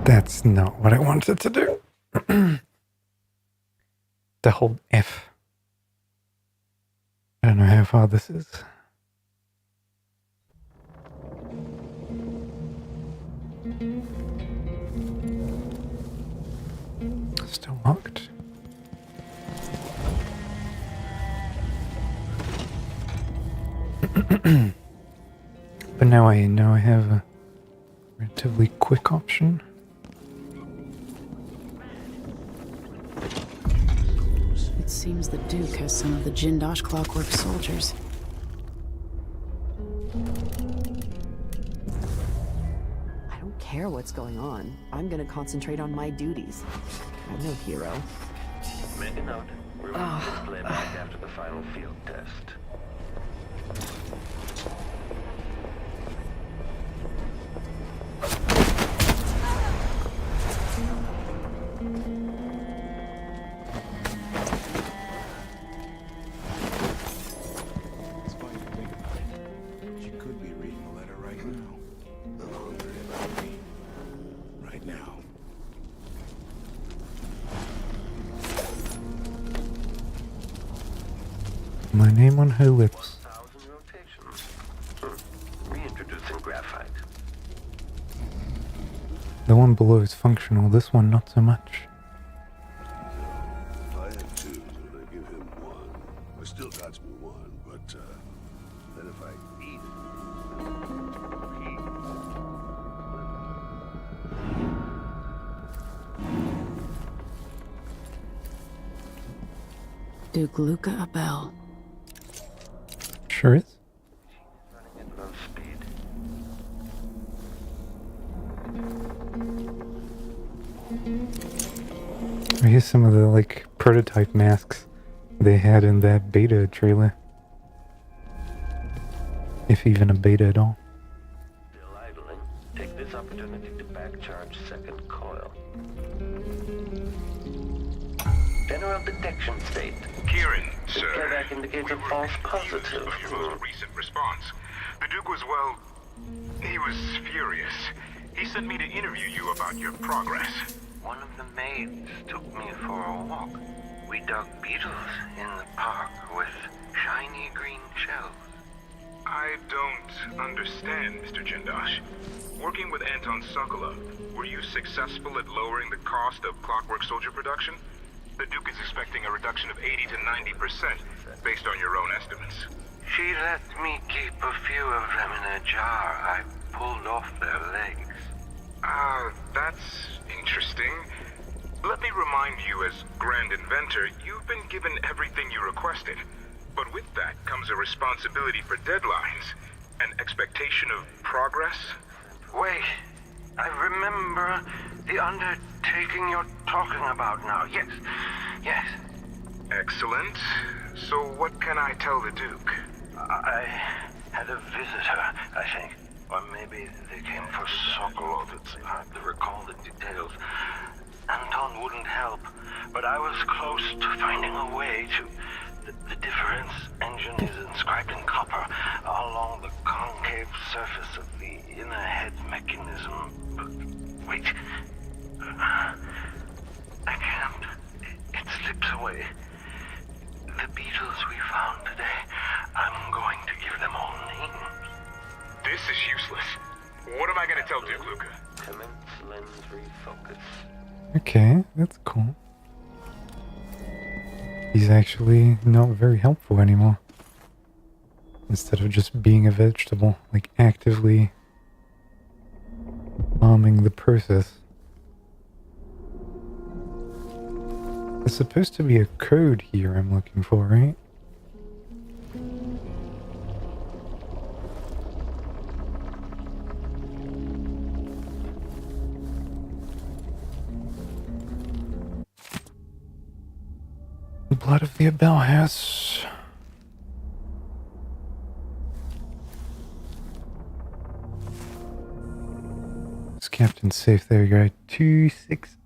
That's not what I wanted to do. To hold F. I don't know how far this is. Still locked. But now I know I have a relatively quick option. It seems the Duke has some of the Jindosh clockwork soldiers. I don't care what's going on. I'm gonna concentrate on my duties. I'm no hero. Make a note. Remove this playback after the final field test. It's funny to think about it. She could be reading the letter right now. I'm hungry about me. Right now. My name on her lips. 1,000 rotations. Reintroducing graphite. The one below is functional, this one not so much. If I had two, would I give him one? I still got me one, but then if I eat Duke Luca Abel. Sure is. Running at low speed. Here's some of the like prototype masks they had in that beta trailer. If even a beta at all. Still idling. Take this opportunity to backcharge second coil. General detection state. Kieran, This sir. playback indicates a false positive. Of your most recent response. The Duke was, well, he was furious. He sent me to interview you about your progress. One of the maids took me for a walk. We dug beetles in the park with shiny green shells. I don't understand, Mr. Jindosh. Working with Anton Sokolov, were you successful at lowering the cost of Clockwork Soldier production? The Duke is expecting a reduction of 80 to 90% based on your own estimates. She let me keep a few of them in a jar. I pulled off their legs. That's interesting. Let me remind you, as Grand Inventor, you've been given everything you requested. But with that comes a responsibility for deadlines, an expectation of progress. Wait, I remember the undertaking you're talking about now. Yes. Excellent. So what can I tell the Duke? I had a visitor, I think. Or maybe they came for Sokolov. It's hard to recall the details. Anton wouldn't help, but I was close to finding a way to... The difference engine is inscribed in copper along the concave surface of the inner head mechanism. But wait. I can't. It slips away. The beetles we found today, I'm going to give them all names. This is useless. What am I going to tell Duke Luca? Commence lens refocus. Okay, that's cool. He's actually not very helpful anymore. Instead of just being a vegetable, like actively harming the process. There's supposed to be a code here I'm looking for, right? The blood of the Abel house. It's Captain Safe. There you go. 260.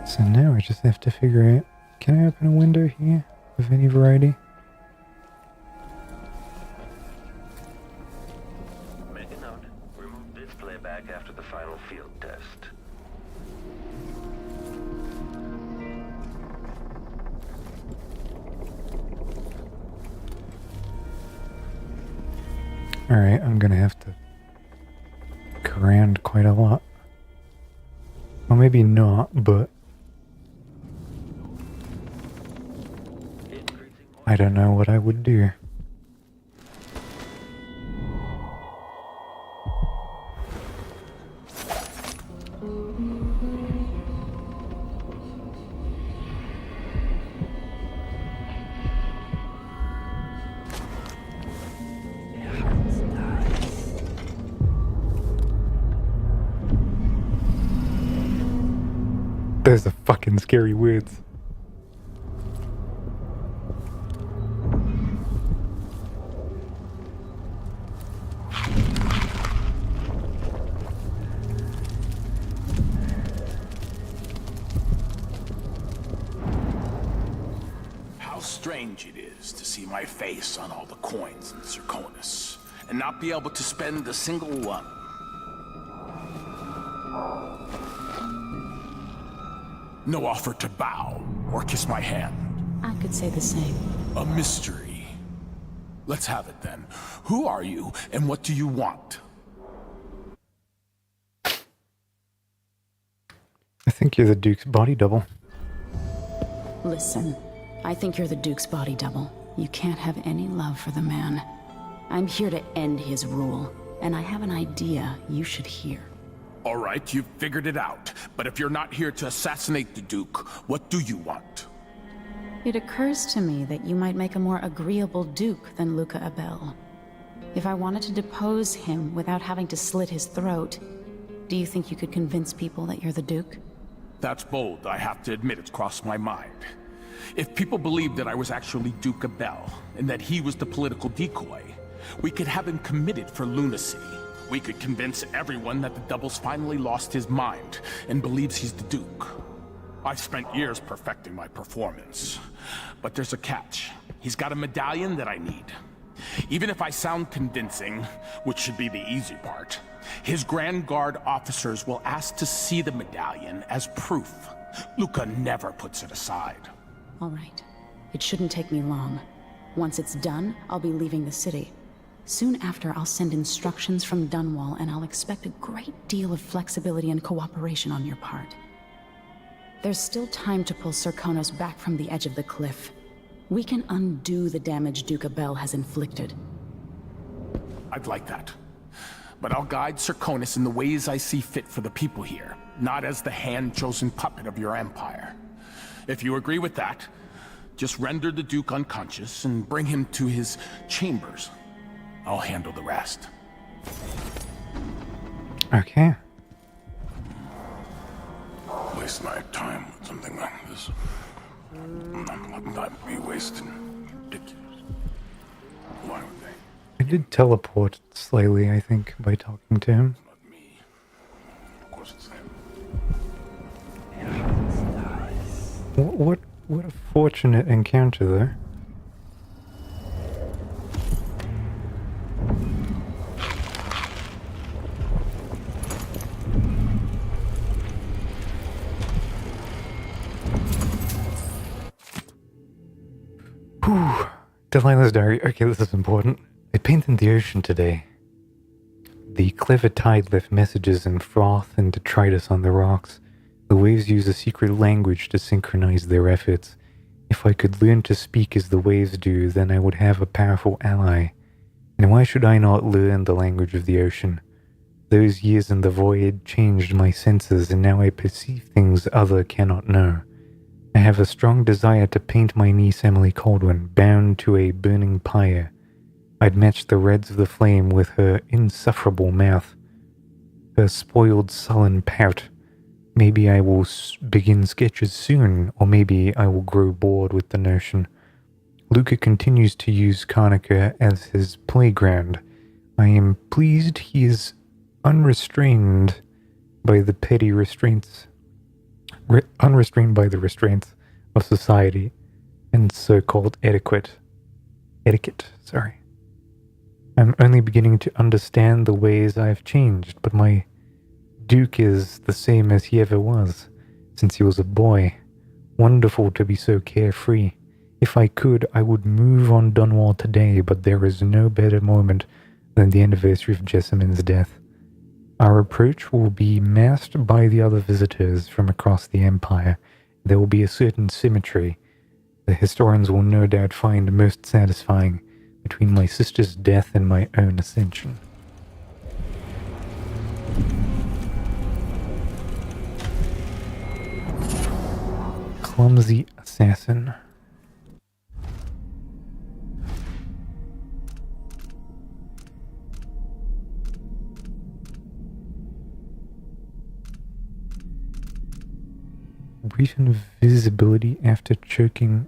So now I just have to figure out, can I open a window here of any variety? Make a note. Remove this playback after the final field test. Alright, I'm gonna have to look around quite a lot. Or maybe not, but I don't know what I would do. Those are fucking scary words. How strange it is to see my face on all the coins in Serkonos, and not be able to spend a single one. No offer to bow or kiss my hand. I could say the same. A mystery. Let's have it then. Who are you and what do you want? I think you're the Duke's body double. Listen, I think you're the Duke's body double. You can't have any love for the man. I'm here to end his rule, and I have an idea you should hear. All right, you've figured it out. But if you're not here to assassinate the Duke, what do you want? It occurs to me that you might make a more agreeable Duke than Luca Abel. If I wanted to depose him without having to slit his throat, do you think you could convince people that you're the Duke? That's bold, I have to admit it's crossed my mind. If people believed that I was actually Duke Abel, and that he was the political decoy, we could have him committed for lunacy. We could convince everyone that the Double's finally lost his mind and believes he's the Duke. I've spent years perfecting my performance. But there's a catch. He's got a medallion that I need. Even if I sound convincing, which should be the easy part, his Grand Guard officers will ask to see the medallion as proof. Luca never puts it aside. All right. It shouldn't take me long. Once it's done, I'll be leaving the city. Soon after, I'll send instructions from Dunwall, and I'll expect a great deal of flexibility and cooperation on your part. There's still time to pull Serkonos back from the edge of the cliff. We can undo the damage Duke Abel has inflicted. I'd like that. But I'll guide Serkonos in the ways I see fit for the people here, not as the hand-chosen puppet of your empire. If you agree with that, just render the Duke unconscious and bring him to his chambers. I'll handle the rest. Okay. Waste my time with something like this. Wouldn't that be wasted? Ridiculous. Why would they? I did teleport slightly, I think, by talking to him. Not me. Of course it's them. What a fortunate encounter, though. Whew. Delilah's diary. Okay, this is important. I painted the ocean today. The clever tide left messages in froth and detritus on the rocks. The waves use a secret language to synchronize their efforts. If I could learn to speak as the waves do, then I would have a powerful ally. And why should I not learn the language of the ocean? Those years in the void changed my senses, and now I perceive things other cannot know. I have a strong desire to paint my niece Emily Caldwin, bound to a burning pyre. I'd match the reds of the flame with her insufferable mouth, her spoiled sullen pout. Maybe I will begin sketches soon, or maybe I will grow bored with the notion. Luca continues to use Karnaca as his playground. I am pleased he is unrestrained by the petty restraints, unrestrained by the restraints of society and so-called etiquette. I'm only beginning to understand the ways I've changed, but my Duke is the same as he ever was, since he was a boy. Wonderful to be so carefree. If I could, I would move on Dunwall today, but there is no better moment than the anniversary of Jessamine's death. Our approach will be masked by the other visitors from across the Empire. There will be a certain symmetry the historians will no doubt find most satisfying between my sister's death and my own ascension. Clumsy assassin. Brief invisibility after choking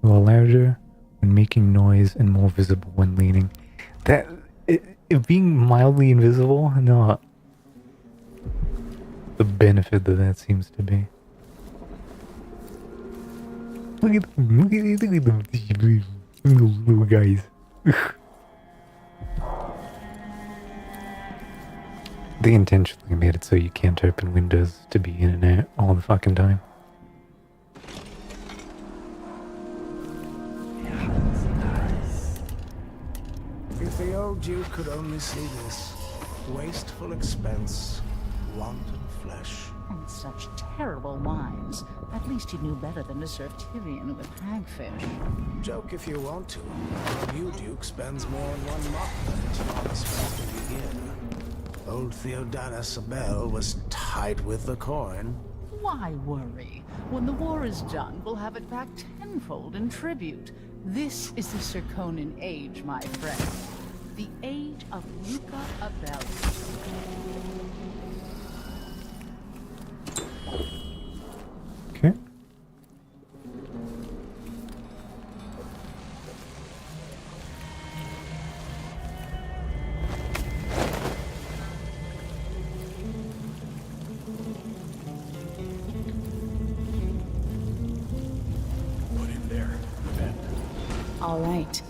louder when making noise and more visible when leaning. That it being mildly invisible, not the benefit that seems to be. Look at them, little guys. They intentionally made it so you can't open windows to be in and out all the fucking time. If the old Duke could only see this. Wasteful expense, wanton flesh. And such terrible wines. At least he knew better than to serve Tyrion with hagfish. Joke if you want to. Our new Duke spends more in one month than Thomas spent in a year. Old Theodatus Abel was tight with the coin. Why worry? When the war is done, we'll have it back tenfold in tribute. This is the Serkonan age, my friend. The age of Luca Abel. Okay. Put him there. Vent. All right.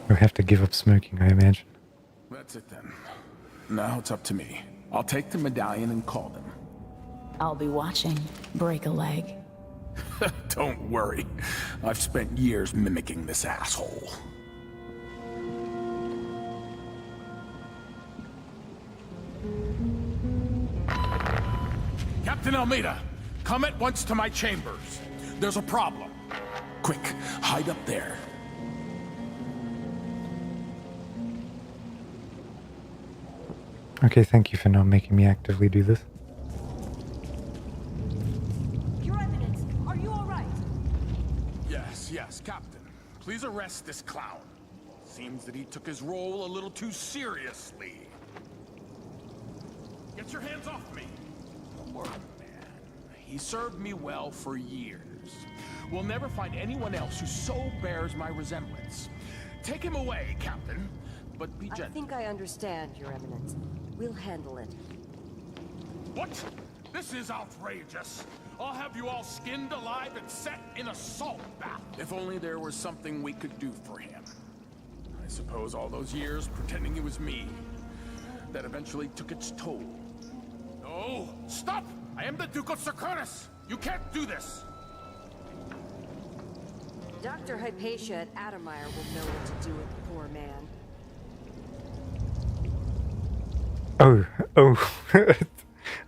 You'll have to give up smoking, I imagine. That's it then. Now it's up to me. I'll take the medallion and call them. I'll be watching. Break a leg. Don't worry. I've spent years mimicking this asshole. Captain Almeida, come at once to my chambers. There's a problem. Quick, hide up there. Okay, thank you for not making me actively do this. Your Eminence, are you all right? Yes, Captain. Please arrest this clown. Seems that he took his role a little too seriously. Get your hands off me! Poor man. He served me well for years. We'll never find anyone else who so bears my resemblance. Take him away, Captain, but be gentle. I think I understand, Your Eminence. We'll handle it. What? This is outrageous. I'll have you all skinned alive and set in a salt bath. If only there was something we could do for him. I suppose all those years pretending it was me, that eventually took its toll. No! Stop! I am the Duke of Serkonos! You can't do this! Dr. Hypatia at Adamire will know what to do with the poor man. Oh,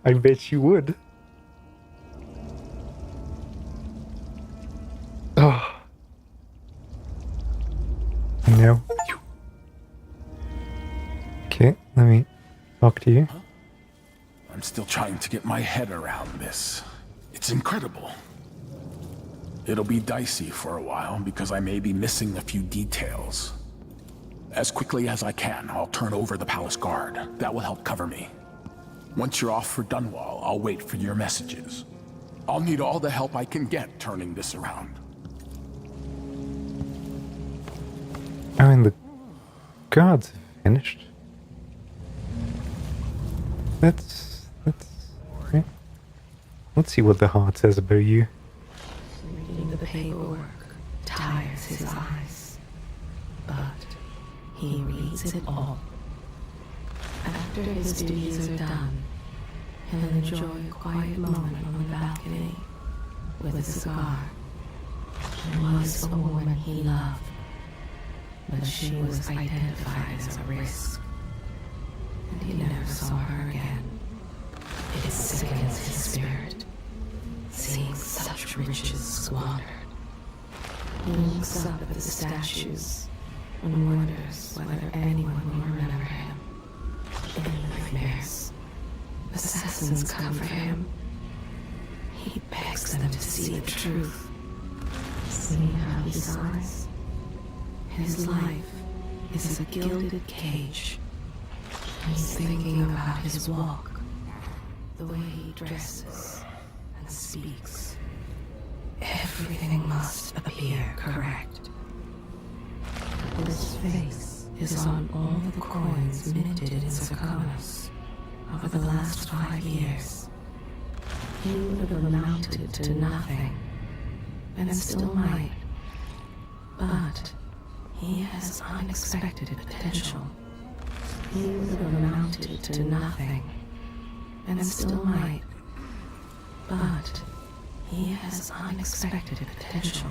I bet you would. Oh. No. Okay, let me talk to you. Huh? I'm still trying to get my head around this. It's incredible. It'll be dicey for a while because I may be missing a few details. As quickly as I can, I'll turn over the palace guard. That will help cover me. Once you're off for Dunwall, I'll wait for your messages. I'll need all the help I can get turning this around. I mean, the guards have finished. That's right. Let's see what the heart says about you. Reading the paperwork tires his eyes, but he reads it all. After his duties are done, he'll enjoy a quiet moment on the balcony with a cigar. There was a woman he loved, but she was identified as a risk, and he never saw her again. It sickens his spirit, seeing such riches squandered. He looks up at the statues and wonders whether anyone will remember him. In nightmares, assassins come for him. He begs them to see the truth. See how he sighs? His life is a gilded cage. He's thinking about his walk, the way he dresses and speaks. Everything must appear correct. His face is on all the coins minted in Serkonos over the last 5 years. He would have amounted to nothing, and still might. But he has unexpected potential. He would have amounted to nothing, and still might. But he has unexpected potential.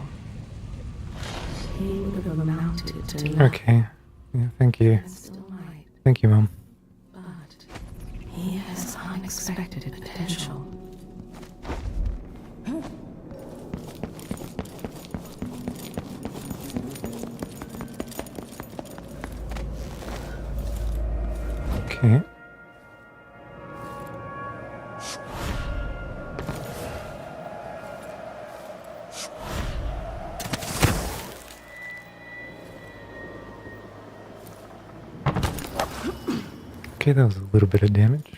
He would have amounted to nothing. Okay. Yeah, thank you. Thank you, Mom. But he has unexpected potential. Okay. Okay, that was a little bit of damage.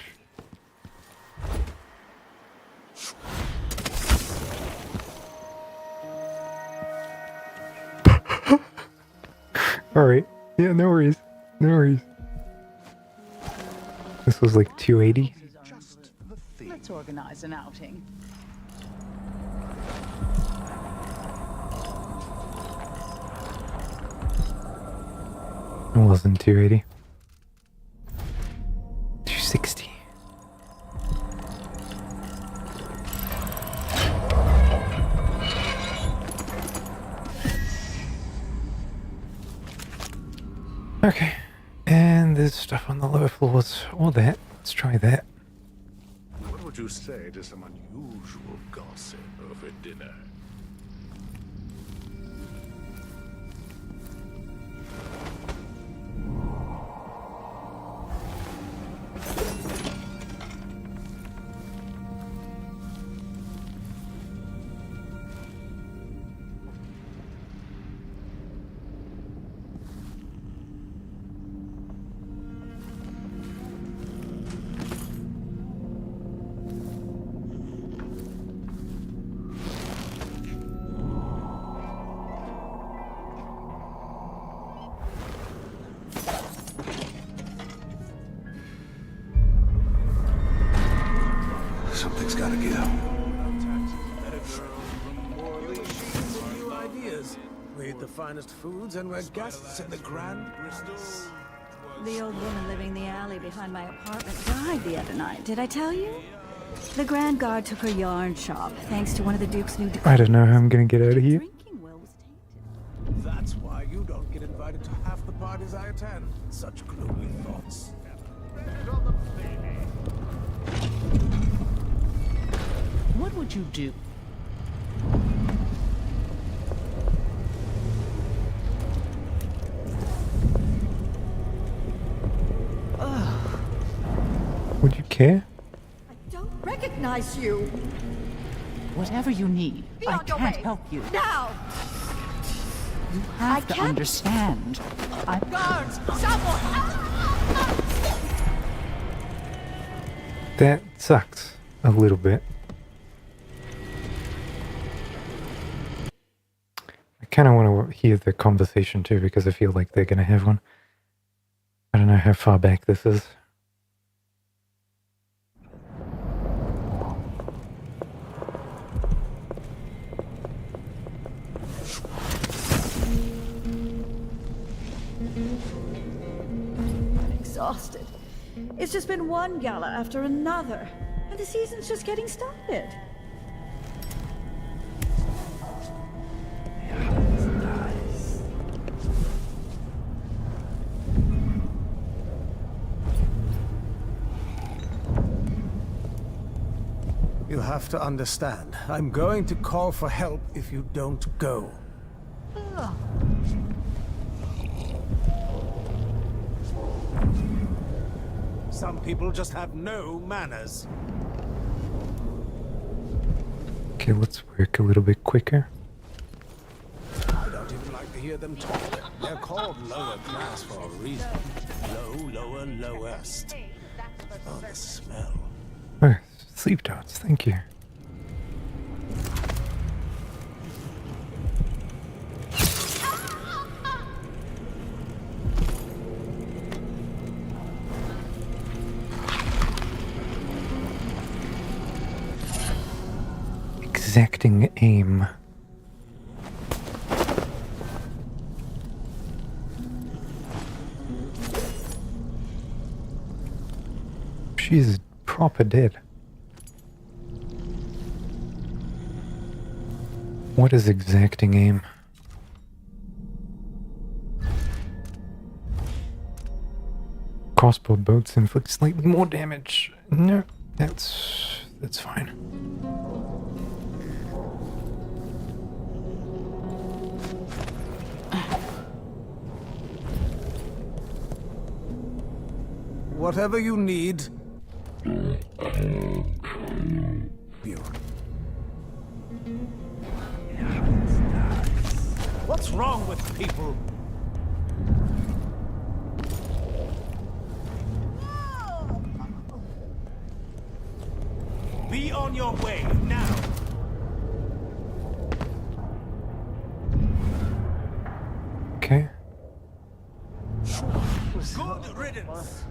Alright. Yeah, no worries. No worries. This was like 280. Let's organize an outing. It wasn't 280. 260. Okay. And there's stuff on the lower floors. Or that. Let's try that. What would you say to some unusual gossip over dinner? Something's gotta give. New ideas. We eat the finest foods and we're guests in the Grand Bristol. The old woman living in the alley behind my apartment died the other night. Did I tell you? The Grand Guard took her yarn shop, thanks to one of the Duke's new I don't know how I'm gonna get out of here. That's why you don't get invited to half the parties I attend. Such gloomy thoughts. What would you do? Would you care? Don't recognize you. Whatever you need, Be I on your can't way. help you. Now! You have to understand. Guards! Someone! That sucks a little bit. I kind of want to hear the conversation too because I feel like they're going to have one. I don't know how far back this is. I'm exhausted. It's just been one gala after another, and the season's just getting started. have to understand. I'm going to call for help if you don't go. Some people just have no manners. Okay, let's work a little bit quicker. I don't even like to hear them talk. They're called lower class for a reason. Low, lower, lowest. Oh, the smell. Oh, sleep dots, thank you. Exacting aim. She's proper dead. What is exacting aim? Crossbow bolts inflict slightly more damage. No, that's fine. Whatever you need. What's wrong with people? Be on your way now. Okay. Good riddance.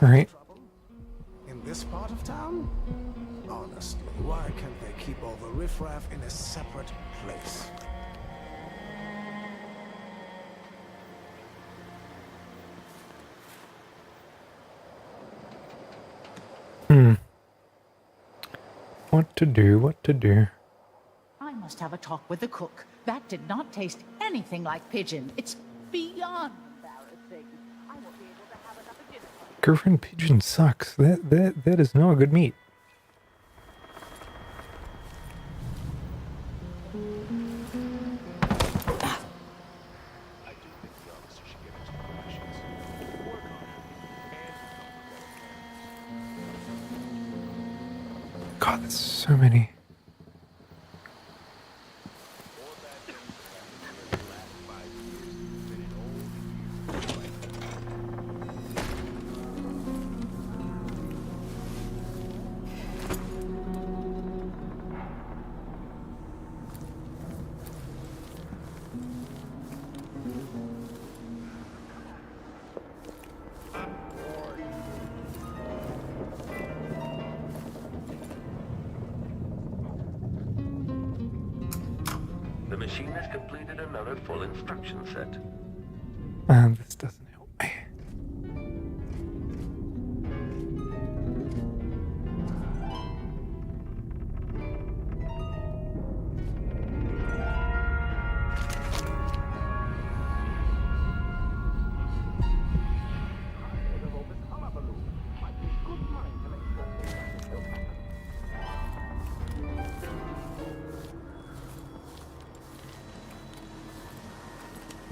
All right. In this part of town? Honestly, why can't they keep all the riffraff in a separate place? What to do, what to do. I must have a talk with the cook. That did not taste anything like pigeon. It's beyond embarrassing. I won't be able to have another dinner. Girlfriend pigeon sucks. That is not good meat. God, there's so many. The machine has completed another full instruction set. This doesn't help me.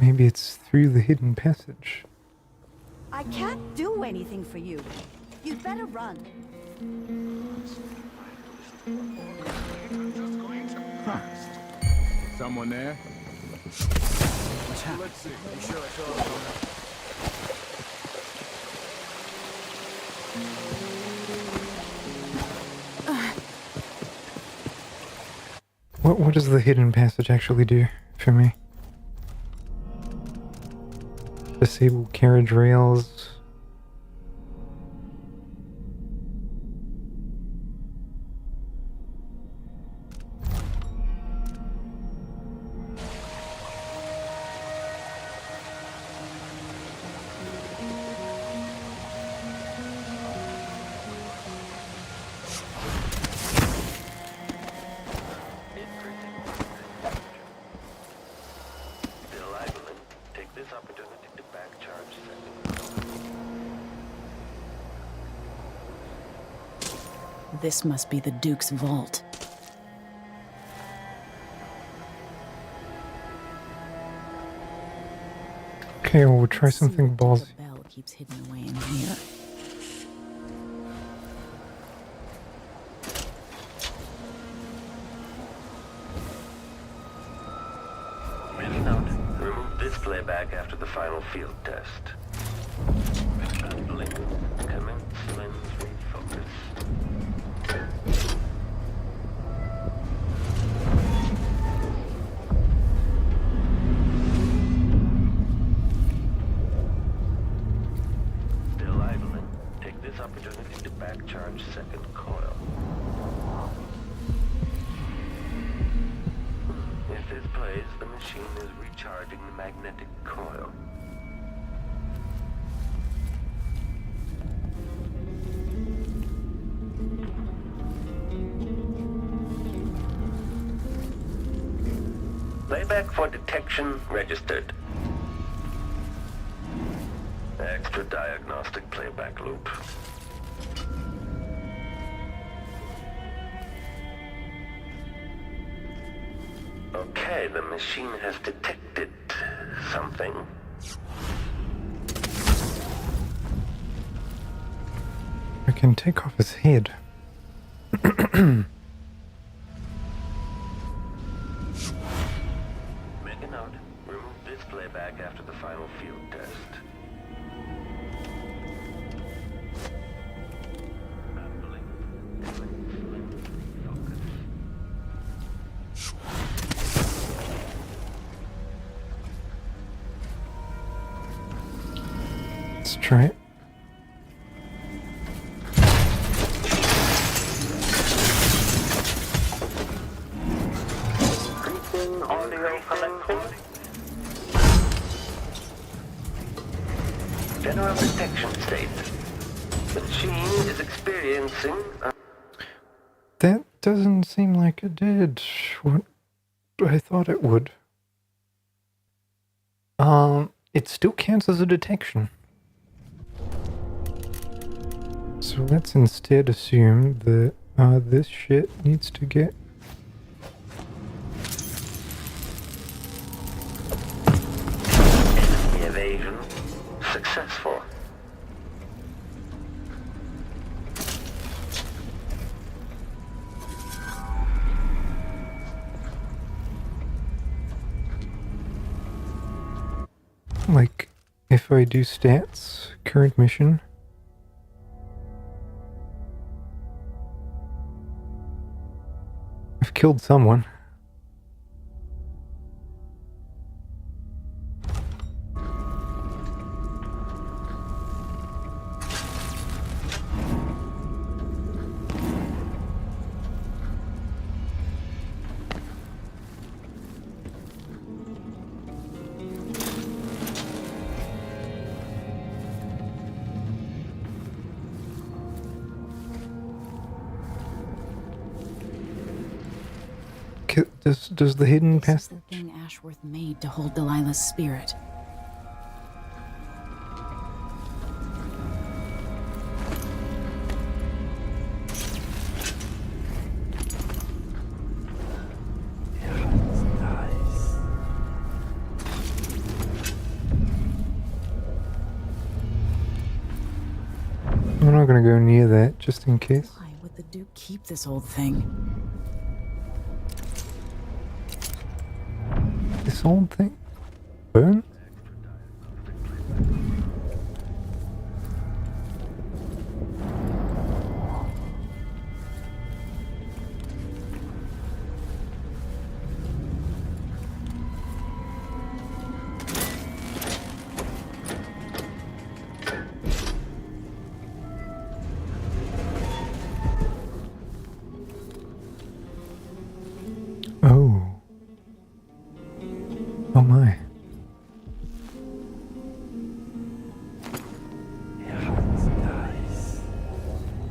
Maybe it's through the hidden passage. I can't do anything for you. You'd better run. Someone there? What's happening? Let's see. You sure it's all What does the hidden passage actually do for me? Disable carriage rails. This must be the Duke's vault. Okay, well, we'll try something ballsy. The bell keeps hidden away in here. Note, remove this playback after the final field test. Blink, commence lens refocus. Still idling. Take this opportunity to back charge second coil. If this plays, the machine is recharging the magnetic coil. Playback for detection registered. Extra diagnostic playback loop. Okay, the machine has detected something. I can take off his head. Make a note. Remove this playback after the final field test. Let's try it. General detection state. The machine is experiencing a... That doesn't seem like it did what I thought it would. It still counts as a detection. So let's instead assume that this shit needs to get... Enemy evasion successful. Like, if I do stats, current mission... I've killed someone. Does the hidden This is passage... the thing Ashworth made to hold Delilah's spirit. I'm not gonna go near that, just in case. Why would the Duke keep this old thing? This old thing? Burn? Oh. Oh my.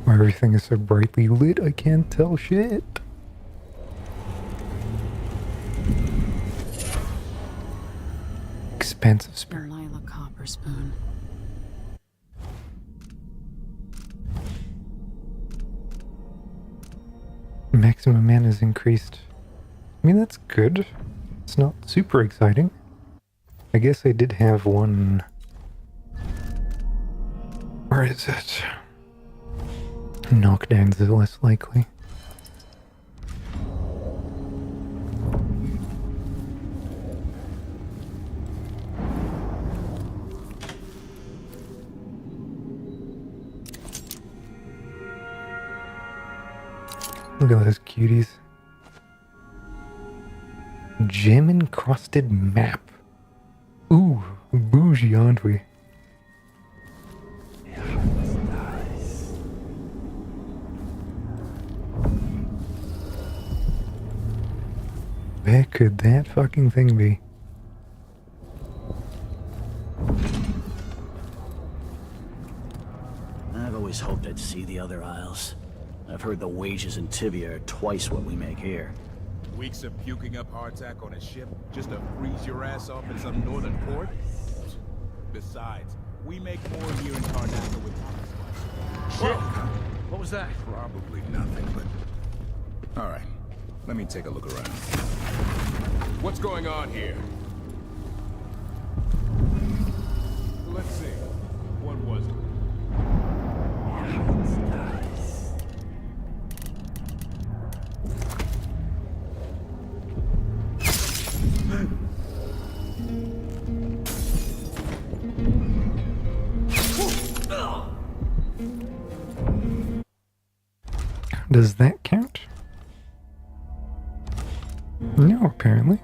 Everything is so brightly lit, I can't tell shit. Expensive spirit. Delilah Copper Spoon. Maximum mana is increased. I mean, that's good. It's not super exciting. I guess I did have one... Where is it? Knockdowns are less likely. Look at those cuties. Gem encrusted map. Ooh, bougie, aren't we? Where could that fucking thing be? I've always hoped I'd see the other isles. I've heard the wages in Tibia are twice what we make here. Weeks of puking up hardtack on a ship just to freeze your ass off in some northern port? Besides, we make more here in Karnataka with Whoa! What was that? probably nothing, but... Alright, let me take a look around. What's going on here? Let's see. What was it? Does that count? No, apparently.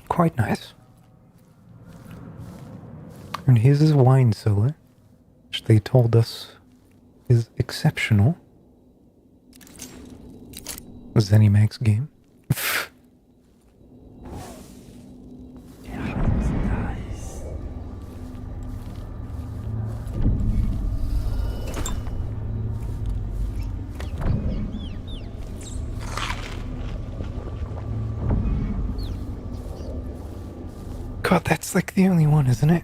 Quite nice. And here's his wine cellar, which they told us is exceptional. ZeniMax game. God, that's like the only one, isn't it?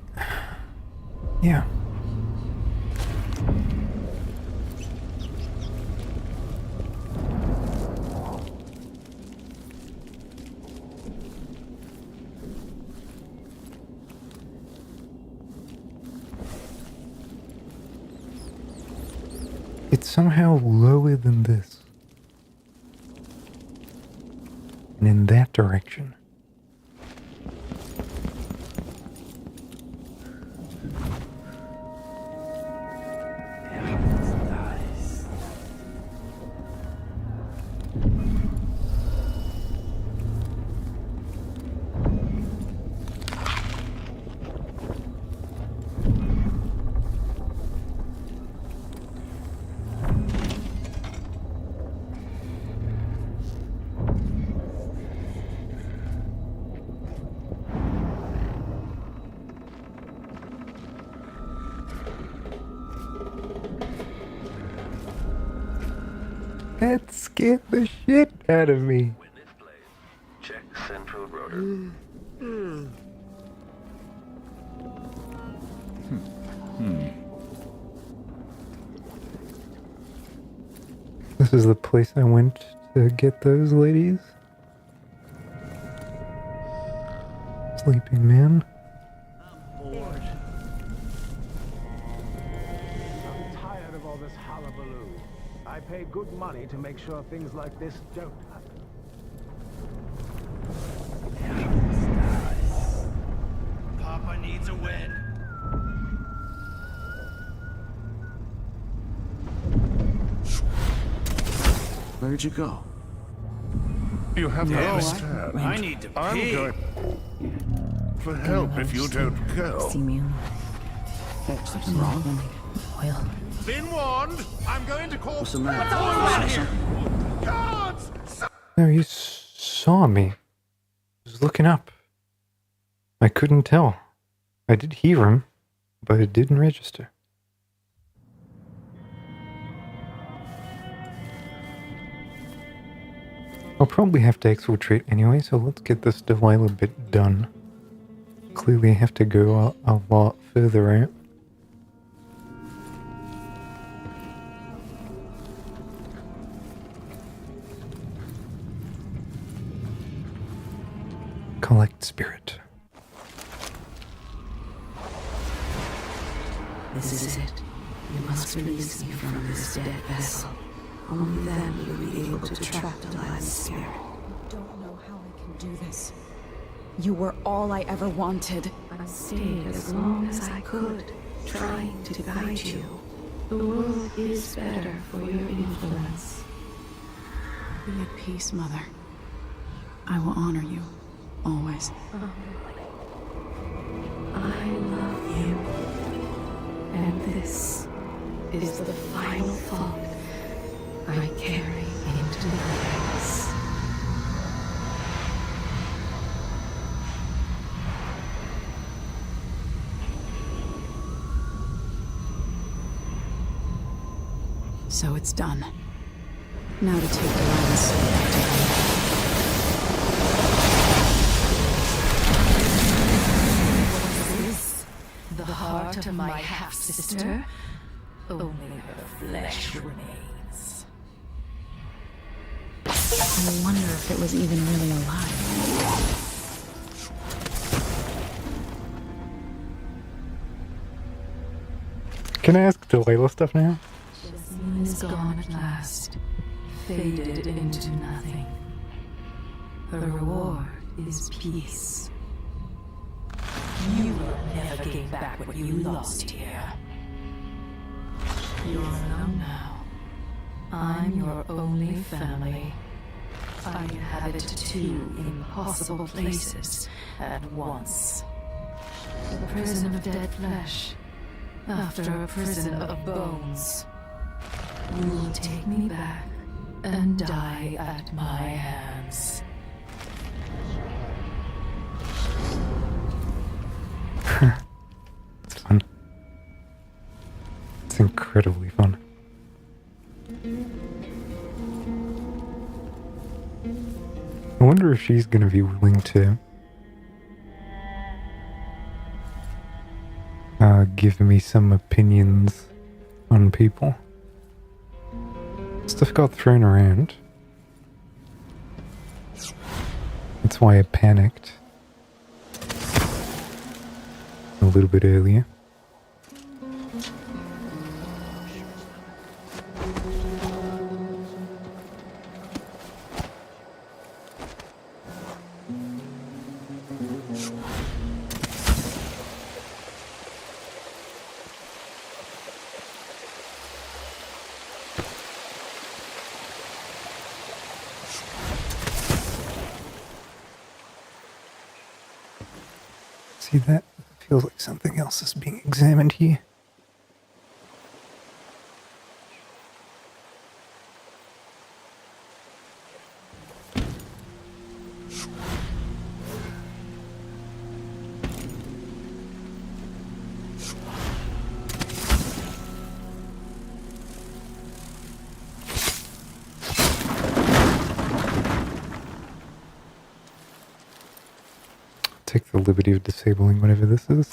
Yeah. It's somehow lower than this. And in that direction. That scared the shit out of me. Check central rotor. This is the place I went to get those ladies. Sleeping man. Bored. I'm tired of all this hullabaloo. I pay good money to make sure things like this don't happen. Papa needs a win. Where'd you go? You have to No, understand. I need to I'm pee. going for help if you don't go. See me. Something wrong? Oil. Been warned. I'm going to call. What's the matter? Guards! No, he saw me. He was looking up. I couldn't tell. I did hear him, but it didn't register. I'll probably have to exfiltrate anyway, so let's get this Delilah bit done. Clearly I have to go a lot further out. Collect spirit. This is it. You must release me from this dead vessel. Only then you'll be able to track Delilah's spirit. I don't know how I can do this. You were all I ever wanted. I stayed as long as I could, trying to guide you. The world is better for your influence. Be at peace, Mother. I will honor you, always. I love you. And this is the final thought I carry into the graves. So it's done. Now to take Delilah's soul back to her. The heart of my half-sister? Only her flesh remains. I wonder if it was even really alive. Can I ask Delilah stuff now? Jasmine is gone at last, faded into nothing. Her reward is peace. You will never gain back what you lost here. You're alone now. I'm your only family. I inhabit two impossible places at once. The prison of dead flesh, after a prison of bones. You will take me back and die at my hands. It's fun. It's incredibly fun. I wonder if she's going to be willing to give me some opinions on people. Stuff got thrown around. That's why I panicked a little bit earlier. See that? Feels like something else is being examined here. Take the liberty of disabling whatever this is.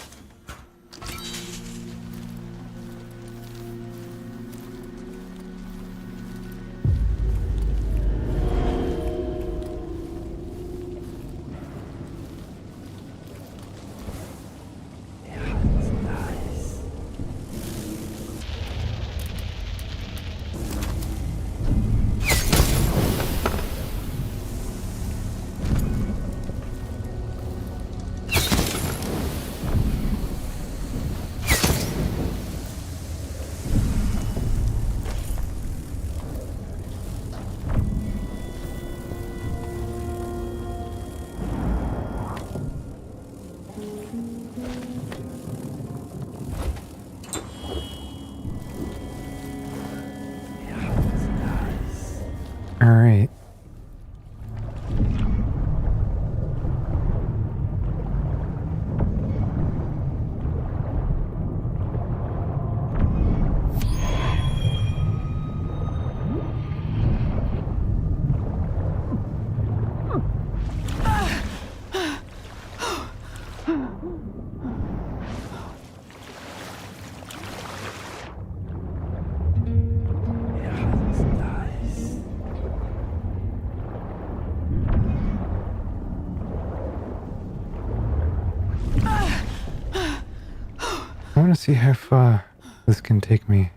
I want to see how far this can take me.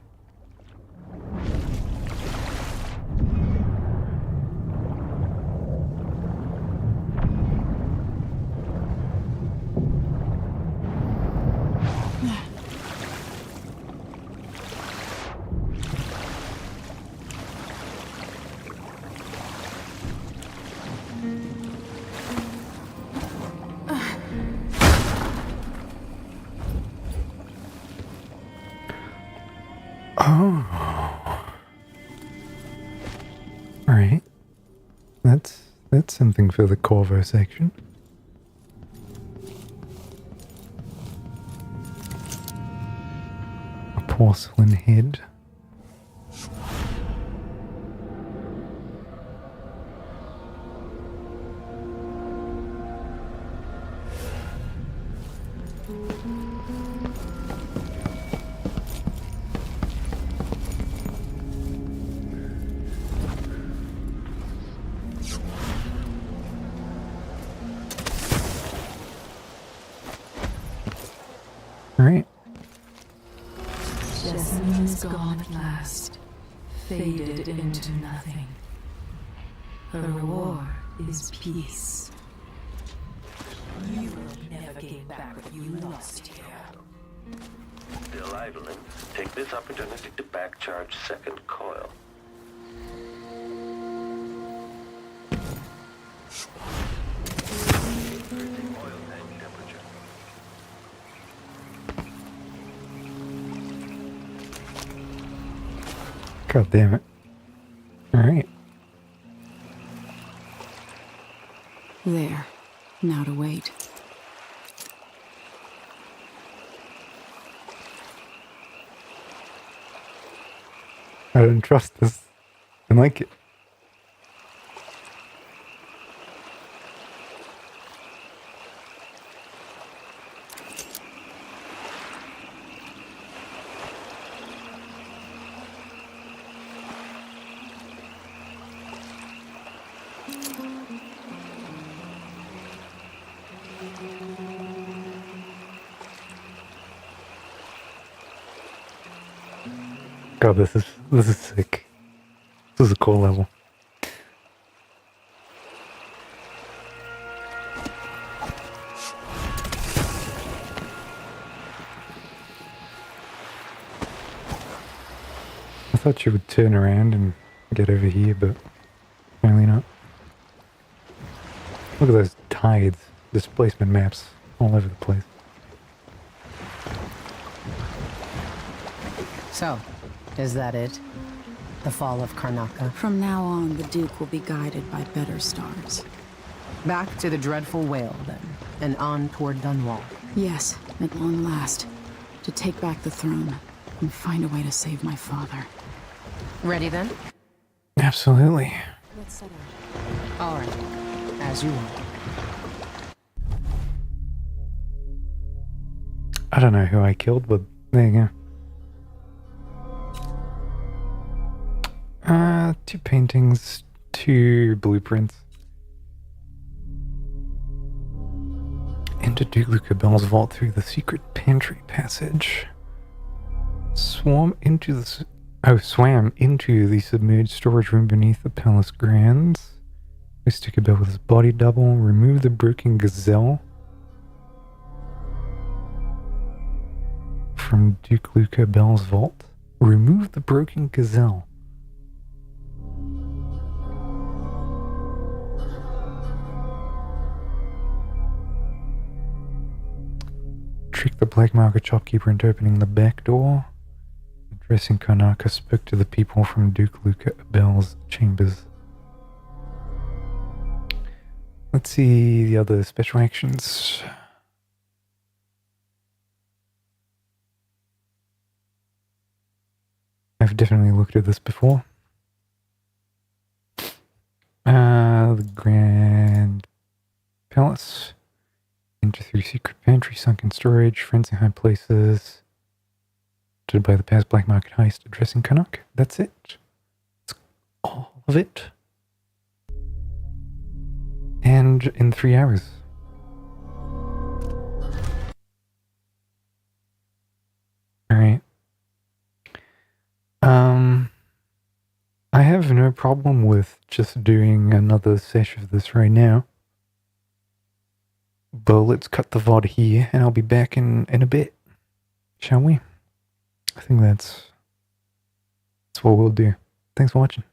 Oh. Alright. That's something for the Corvo section. A porcelain head. Alright. Jessamine is gone at last, faded into nothing. Her reward is peace. You will never gain back what you lost here. Still idling. Take this opportunity to back-charge second coil. Increasing oil tank temperature. God damn it. Alright. There. Now to wait. I don't trust this. I like it. God, this is sick. This is a cool level. I thought she would turn around and get over here, but apparently not. Look at those tides, displacement maps all over the place. So, is that it? The fall of Karnaca? From now on, the Duke will be guided by better stars. Back to the dreadful whale, then, and on toward Dunwall. Yes, at long last. To take back the throne, and find a way to save my father. Ready, then? Absolutely. Let's set out. All right. As you want. I don't know who I killed, but there you go. 2 paintings, 2 blueprints. Enter Duke Luca Bell's vault through the secret pantry passage. Swam into the submerged storage room beneath the palace grounds. Stick a bell with his body double. Remove the broken gazelle from Duke Luca Bell's vault. Remove the broken gazelle. Trick the black market shopkeeper into opening the back door. Addressing Karnaca, spoke to the people from Duke Luca Bell's chambers. Let's see the other special actions. I've definitely looked at this before. The Grand Palace. Enter through secret entry, sunken storage, friends in high places. Did by the past black market heist addressing Canuck. That's it. That's all of it. And in 3 hours. Alright. I have no problem with just doing another sesh of this right now. But let's cut the VOD here, and I'll be back in a bit. Shall we? I think that's what we'll do. Thanks for watching.